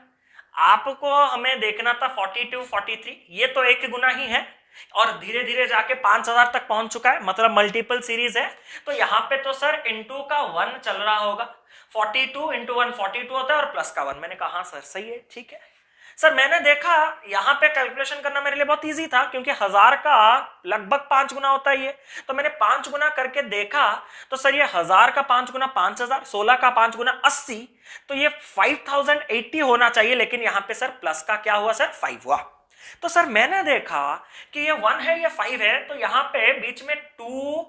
आपको हमें देखना था 42 43, ये तो 1 गुना ही है, और धीरे धीरे जाके 5000 तक पहुंच चुका है, मतलब मल्टीपल सीरीज है, तो यहां पे तो सर इंटू का 1 चल रहा होगा, 42 इंटू 1 42 होता है, और प्लस का 1। मैंने कहा हाँ सर सही है, ठीक है सर। मैंने देखा यहाँ पे कैलकुलेशन करना मेरे लिए बहुत इजी था, क्योंकि 1000 का लगभग 5 गुना होता है ये, तो मैंने 5 गुना करके देखा, तो सर ये 1000 का 5 गुना 5000, 16 का 5 गुना 80, तो ये 5080 होना चाहिए, लेकिन यहाँ पे सर प्लस का क्या हुआ सर 5 हुआ। तो सर मैंने देखा कि ये 1 है ये 5 है, तो यहां पे बीच में 2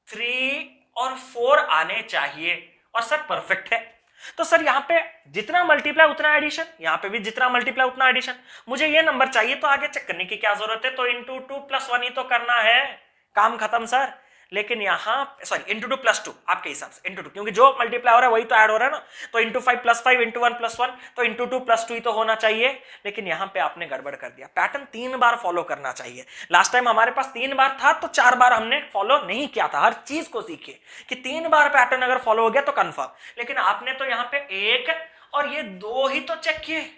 3 और 4 आने चाहिए, और सर परफेक्ट है। तो सर यहां पे जितना मल्टीप्लाई उतना एडिशन, यहां पे भी जितना मल्टीप्लाई उतना एडिशन, मुझे ये नंबर चाहिए, तो आगे चेक करने की क्या जरूरत है, तो इंटू 2 + 1 ही तो करना है, काम खत्म सर। लेकिन यहाँ सॉरी इंटू 2 प्लस 2 आपके हिसाब से इंटू 2, क्योंकि जो मल्टीप्लाई हो रहा है वही तो ऐड हो रहा है ना, तो इंटू 5 प्लस 5 इंटू 1 प्लस 1, तो इंटू 2 प्लस 2 ही तो होना चाहिए। लेकिन यहाँ पे आपने गड़बड़ कर दिया, पैटर्न 3 बार फॉलो करना चाहिए। लास्ट टाइम हमारे पास 3 बार था तो 4 बार हमने फॉलो नहीं किया था। हर चीज को सीखिए कि 3 बार पैटर्न अगर फॉलो हो गया तो कंफर्म, लेकिन आपने तो यहाँ पे 1 और ये 2 ही तो चेक किए।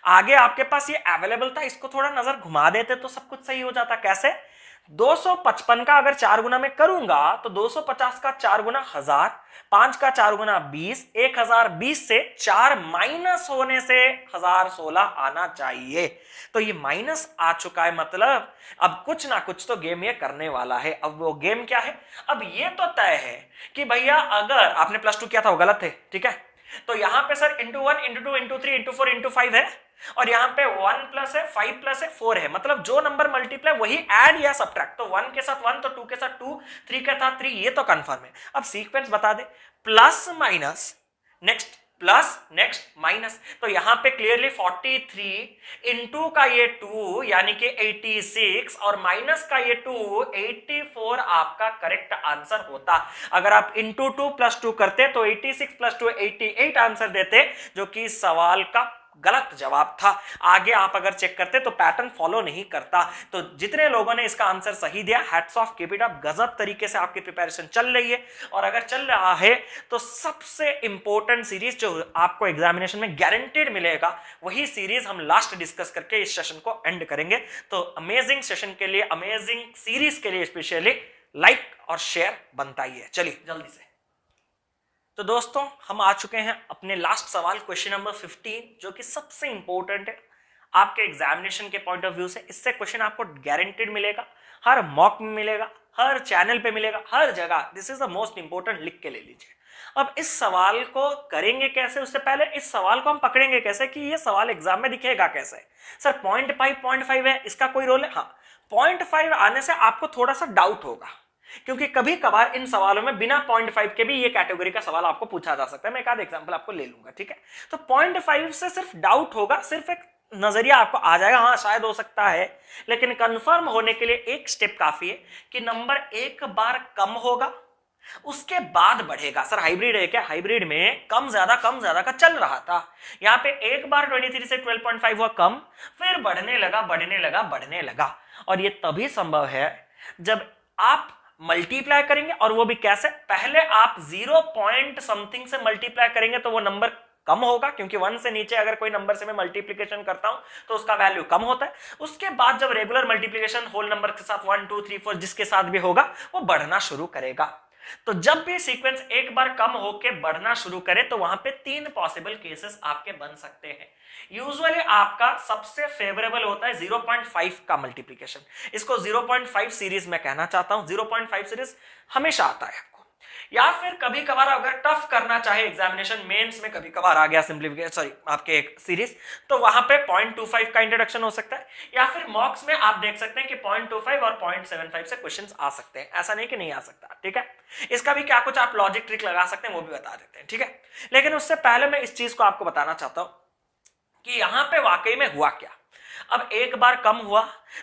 आगे आपके पास ये अवेलेबल था, इसको थोड़ा नजर घुमा देते तो सब कुछ सही हो जाता। कैसे? 255 का अगर 4 गुना में करूंगा तो 250 का 4 गुना 1000, 5 का 4 गुना 20, 1020 से 4 माइनस होने से 1016 आना चाहिए। तो ये माइनस आ चुका है, मतलब अब कुछ ना कुछ तो गेम ये करने वाला है। अब वो गेम क्या है? अब ये तो तय है कि भैया अगर आपने प्लस 2 किया था वो गलत है, ठीक है, तो यहां पे sir into 1 into 2 into 3 into 4 into 5 है, और यहाँ पे 1 प्लस है, 5 प्लस है, 4 है, मतलब जो नंबर मल्टीप्लाई वही ऐड या सब्ट्रैक्ट। तो 1 के साथ 1 तो 2 के साथ 2, 3 के साथ 3, ये तो कंफर्म है। अब सीक्वेंस बता दे, plus minus next plus next minus, तो यहां पे क्लियरली 43 इंटू का ये 2 यानी कि 86 और माइनस का ये 2 84 आपका करेक्ट आंसर होता। अगर आप इंटू 2 प्लस 2 करते तो 86 प्लस 2 88 आंसर देते, जो कि सवाल का गलत जवाब था। आगे आप अगर चेक करते तो पैटर्न फॉलो नहीं करता। तो जितने लोगों ने इसका आंसर सही दिया, hats off, keep it up, गजब तरीके से आपकी प्रिपरेशन चल रही है। और अगर चल रहा है तो सबसे इंपॉर्टेंट सीरीज जो आपको एग्जामिनेशन में गारंटेड मिलेगा, वही सीरीज हम लास्ट डिस्कस करके इस सेशन को एंड करेंगे। तो अमेजिंग सेशन के लिए, अमेजिंग सीरीज के लिए स्पेशली लाइक और शेयर बनता ही है। चलिए जल्दी से। तो दोस्तों हम आ चुके हैं अपने लास्ट सवाल, क्वेश्चन नंबर 15, जो कि सबसे इंपॉर्टेंट है आपके एग्जामिनेशन के पॉइंट ऑफ व्यू से। इससे क्वेश्चन आपको गारंटेड मिलेगा, हर मॉक में मिलेगा, हर चैनल पे मिलेगा, हर जगह। This is the most important, लिख के ले लीजिए। अब इस सवाल को करेंगे कैसे, उससे पहले इस सवाल को हम पकड़ेंगे कैसे कि ये सवाल एग्जाम में दिखेगा कैसे। सर 0.5 है, इसका कोई रोल है? हाँ, 0.5 आने से आपको थोड़ा सा डाउट होगा, क्योंकि कभी कभार इन सवालों में बिना 0.5 के भी ये कैटेगरी का सवाल आपको पूछा जा सकता है। मैं एक आध एग्जांपल आपको ले लूंगा, ठीक है। तो 0.5 से सिर्फ डाउट होगा, सिर्फ एक नजरिया आपको आ जाएगा, हाँ शायद हो सकता है, लेकिन कंफर्म होने के लिए एक स्टेप काफी है कि नंबर एक बार कम होगा, उसके बाद बढ़ेगा। सर हाइब्रिड है क्या? हाइब्रिड में कम ज्यादा का चल रहा था। यहां पे एक बार 23 से 12.5 हुआ कम, फिर बढ़ने लगा। और ये तभी संभव है जब आप मल्टीप्लाई करेंगे, और वो भी कैसे? पहले आप 0 पॉइंट समथिंग से मल्टीप्लाई करेंगे तो वो नंबर कम होगा, क्योंकि 1 से नीचे अगर कोई नंबर से मैं मल्टीप्लिकेशन करता हूं तो उसका वैल्यू कम होता है। उसके बाद जब रेगुलर मल्टीप्लिकेशन होल नंबर के साथ 1 2 3 4 जिसके साथ भी होगा वो बढ़ना शुरू करेगा। तो जब भी सीक्वेंस एक बार कम होके बढ़ना शुरू करे तो वहां पे 3 पॉसिबल केसेस आपके बन सकते हैं। यूजुअली आपका सबसे फेवरेबल होता है 0.5 का मल्टीप्लिकेशन। इसको 0.5 सीरीज में कहना चाहता हूं। 0.5 सीरीज हमेशा आता है आपको, या फिर कभी कभार अगर टफ करना चाहे एग्जामिनेशन मेंस में, कभी कभार आ गया सिंप्लीफिकेशन सॉरी आपके एक सीरीज, तो वहां पे 0.25 का इंट्रोडक्शन हो सकता है, या फिर मॉक्स में आप देख सकते हैं कि 0.25 और 0.75 से क्वेश्चंस आ सकते हैं। ऐसा नहीं कि नहीं आ सकता, ठीक है। इसका भी क्या कुछ आप लॉजिक ट्रिक लगा सकते हैं, वो भी बता देते हैं, ठीक है। लेकिन उससे पहले मैं इस चीज को आपको बताना चाहता हूं कि यहां पे वाकई में हुआ क्या। अब एक बार कम हुआ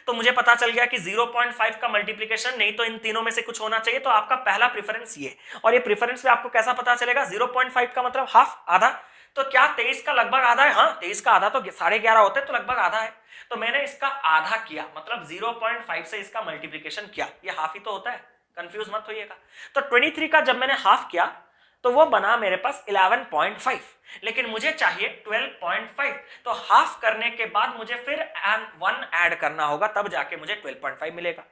तो मुझे पता चल गया कि 0.5 का मल्टीप्लिकेशन नहीं तो इन तीनों में से कुछ होना चाहिए, तो आपका पहला प्रेफरेंस ये। और ये प्रेफरेंस पे आपको कैसा पता चलेगा? 0.5 का मतलब हाफ, आधा। तो क्या 23 का लगभग आधा है? हाँ, 23 का आधा तो 11.5 होते हैं, तो लगभग आधा है। तो मैंने इसका आधा किया, मतलब 0.5 से इसका मल्टीप्लिकेशन किया। ये हाफ ही तो होता है, कंफ्यूज मत होइएगा। तो 23 का जब मैंने हाफ किया तो वो बना मेरे पास 11.5, लेकिन मुझे चाहिए 12.5। तो हाफ करने के बाद मुझे फिर 1 ऐड करना होगा, तब जाके मुझे 12.5 मिलेगा।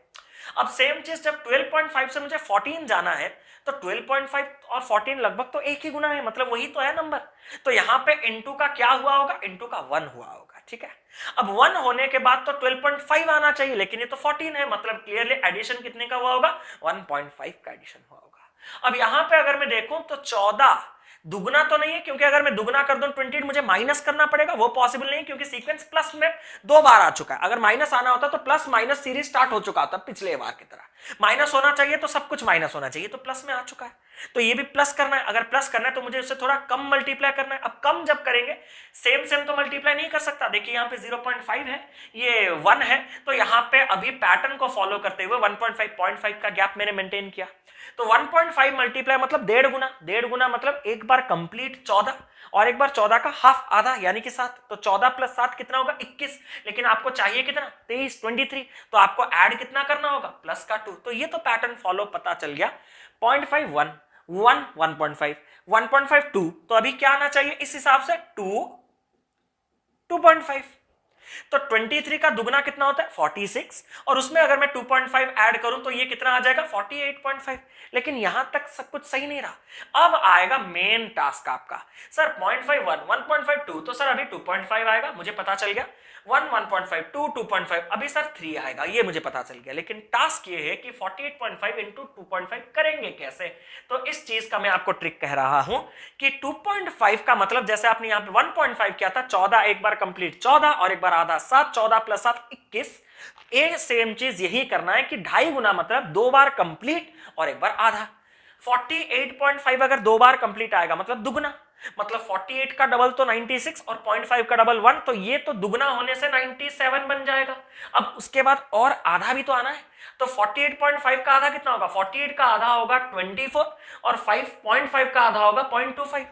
अब सेम चीज जब 12.5 से मुझे 14 जाना है तो 12.5 और 14 लगभग तो एक ही गुना है, मतलब वही तो है नंबर। तो यहां पे इंटू का क्या हुआ होगा? इंटू का 1 हुआ होगा, ठीक है। अब 1 होने के बाद तो 12.5 आना चाहिए, लेकिन ये तो 14 है, मतलब क्लियरली एडिशन कितने का हुआ होगा? 1.5 का एडिशन हुआ होगा। अब यहां पे अगर मैं देखूं तो 14 दुगना तो नहीं है, क्योंकि अगर मैं दुगना कर दूं 28 मुझे माइनस करना पड़ेगा, वो पॉसिबल नहीं, क्योंकि सीक्वेंस प्लस में 2 बार आ चुका है। अगर माइनस आना होता तो प्लस माइनस सीरीज स्टार्ट हो चुका होता पिछले बार की तरह। माइनस होना चाहिए तो सब कुछ माइनस होना चाहिए, तो प्लस में आ चुका है। तो ये भी प्लस करना है, अगर प्लस करना है तो मुझे उससे थोड़ा कम मल्टीप्लाई करना है। अब कम जब करेंगे सेम सेम तो मल्टीप्लाई नहीं कर सकता। देखिए यहाँ पे 0.5 है, ये 1 है, तो यहाँ पे अभी पैटर्न को फॉलो करते हुए 1.5 का गैप मैंने मेंटेन किया। तो 1.5 मल्टीप्लाई मतलब 1.5 गुना मतलब एक बार कंप्लीट 14 और एक बार 14 का हाफ आधा यानी कि 7। तो 14 प्लस 7 कितना होगा 21, लेकिन आपको चाहिए कितना 23 23, तो आपको ऐड कितना करना होगा प्लस का 2। तो ये तो पैटर्न फॉलो पता चल गया। 0.5 1 1 1.5 1.5 2, तो अभी क्या आना चाहिए इस हिसाब से 2 2.5। तो 23 का दुगना कितना होता है 46, और उसमें अगर मैं 2.5 ऐड करूं तो ये कितना आ जाएगा 48.5। लेकिन यहां तक सब कुछ सही नहीं रहा। अब आएगा मेन टास्क आपका, सर 0.5 1 1.5 2, तो सर अभी 2.5 आएगा मुझे पता चल गया, 1 1.5 2 2.5, अभी सर 3 आएगा ये मुझे पता चल गया। लेकिन टास्क ये है कि 48.5 इंटू 2.5 करेंगे कैसे। तो इस चीज का मैं आपको ट्रिक कह रहा हूं कि 2.5 का मतलब जैसे आपने यहां पे 1.5 किया था 14, एक बार कंप्लीट 14 और एक बार आधा 7, 14 प्लस 7 21। ये सेम चीज यही करना है कि 2.5 गुना मतलब 2 बार कंप्लीट और एक बार आधा। 48.5 अगर 2 बार कंप्लीट आएगा मतलब दुगना, मतलब 48 का डबल तो 96 और 0.5 का डबल 1, तो ये तो दुगना होने से 97 बन जाएगा। अब उसके बाद और आधा भी तो आना है, तो 48.5 का आधा कितना होगा 48 का आधा होगा 24 और 5.5 का आधा होगा 0.25।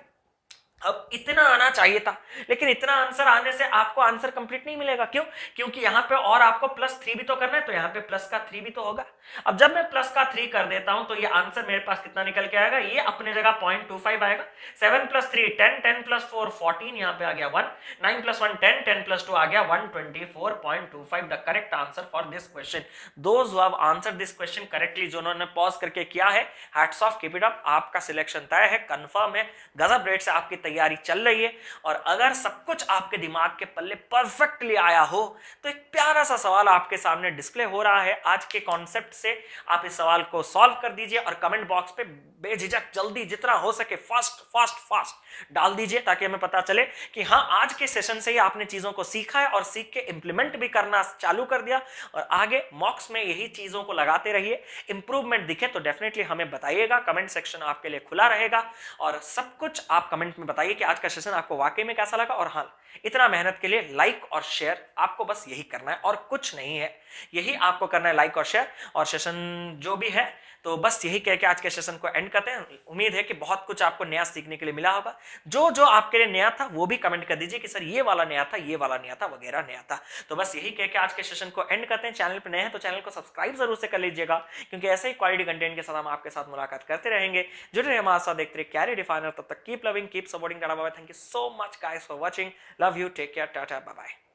अब इतना आना चाहिए था, लेकिन इतना आंसर आने से आपको आंसर कंप्लीट नहीं मिलेगा। क्यों? क्योंकि यहां पे और आपको +3 भी तो करना है, तो यहां पे प्लस का 3 भी तो होगा। अब जब मैं प्लस का 3 कर देता हूं तो ये आंसर मेरे पास कितना निकल के आएगा, ये अपने जगह 0.25 आएगा। 7 + 3 10, 10 + 4 14, यहां पे आ गया 1, 9 + 1 10, 10 + 2 आ गया 124.25। The correct answer for this question. Those who have answered this question correctly, जिन्होंने पॉज करके किया है, hats off, keep it up, आपका सिलेक्शन तय है, कंफर्म है, गजब रेट से आपकी तैयारी चल रही है। और अगर सब कुछ आपके दिमाग के पल्ले परफेक्टली आया हो तो एक प्यारा सा सवाल आपके सामने डिस्प्ले हो रहा है। आज के कॉन्सेप्ट से आप इस सवाल को सॉल्व कर दीजिए और कमेंट बॉक्स पे बेझिझक जल्दी जितना हो सके फास्ट डाल दीजिए, ताकि हमें पता चले कि हाँ आज के सेशन से ही आपने चीजों को सीखा है और सीख के इंप्लीमेंट भी करना चालू कर दिया। और आगे मॉक्स में यही चीजों को लगाते रहिए। इंप्रूवमेंट दिखे तो डेफिनेटली हमें बताइएगा, कमेंट सेक्शन आपके लिए खुला रहेगा। और सब कुछ आप कमेंट में बताइए कि आज का सेशन आपको वाकई में कैसा लगा। और हाँ, इतना मेहनत के लिए लाइक और शेयर आपको बस यही करना है और कुछ नहीं है, यही आपको करना है, लाइक और शेयर। और सेशन जो भी है तो बस यही कह के आज के सेशन को एंड करते हैं। उम्मीद है कि बहुत कुछ आपको नया सीखने के लिए मिला होगा। जो जो आपके लिए नया था वो भी कमेंट कर दीजिए कि सर ये वाला नया था, ये वाला नया था, वगैरह नया था। तो बस यही कह के आज के सेशन को एंड करते हैं। चैनल पर नए हैं तो चैनल को सब्सक्राइब जरूर से कर लीजिएगा, क्योंकि ऐसे ही क्वालिटी कंटेंट के साथ हम आपके साथ मुलाकात करते रहेंगे। जुड़े रहिए हमारे साथ, देखते रहिए कैरियर डिफाइनर। तब तक keep loving, keep supporting. Thank you so much guys for watching. Love you, take care, tata, bye bye.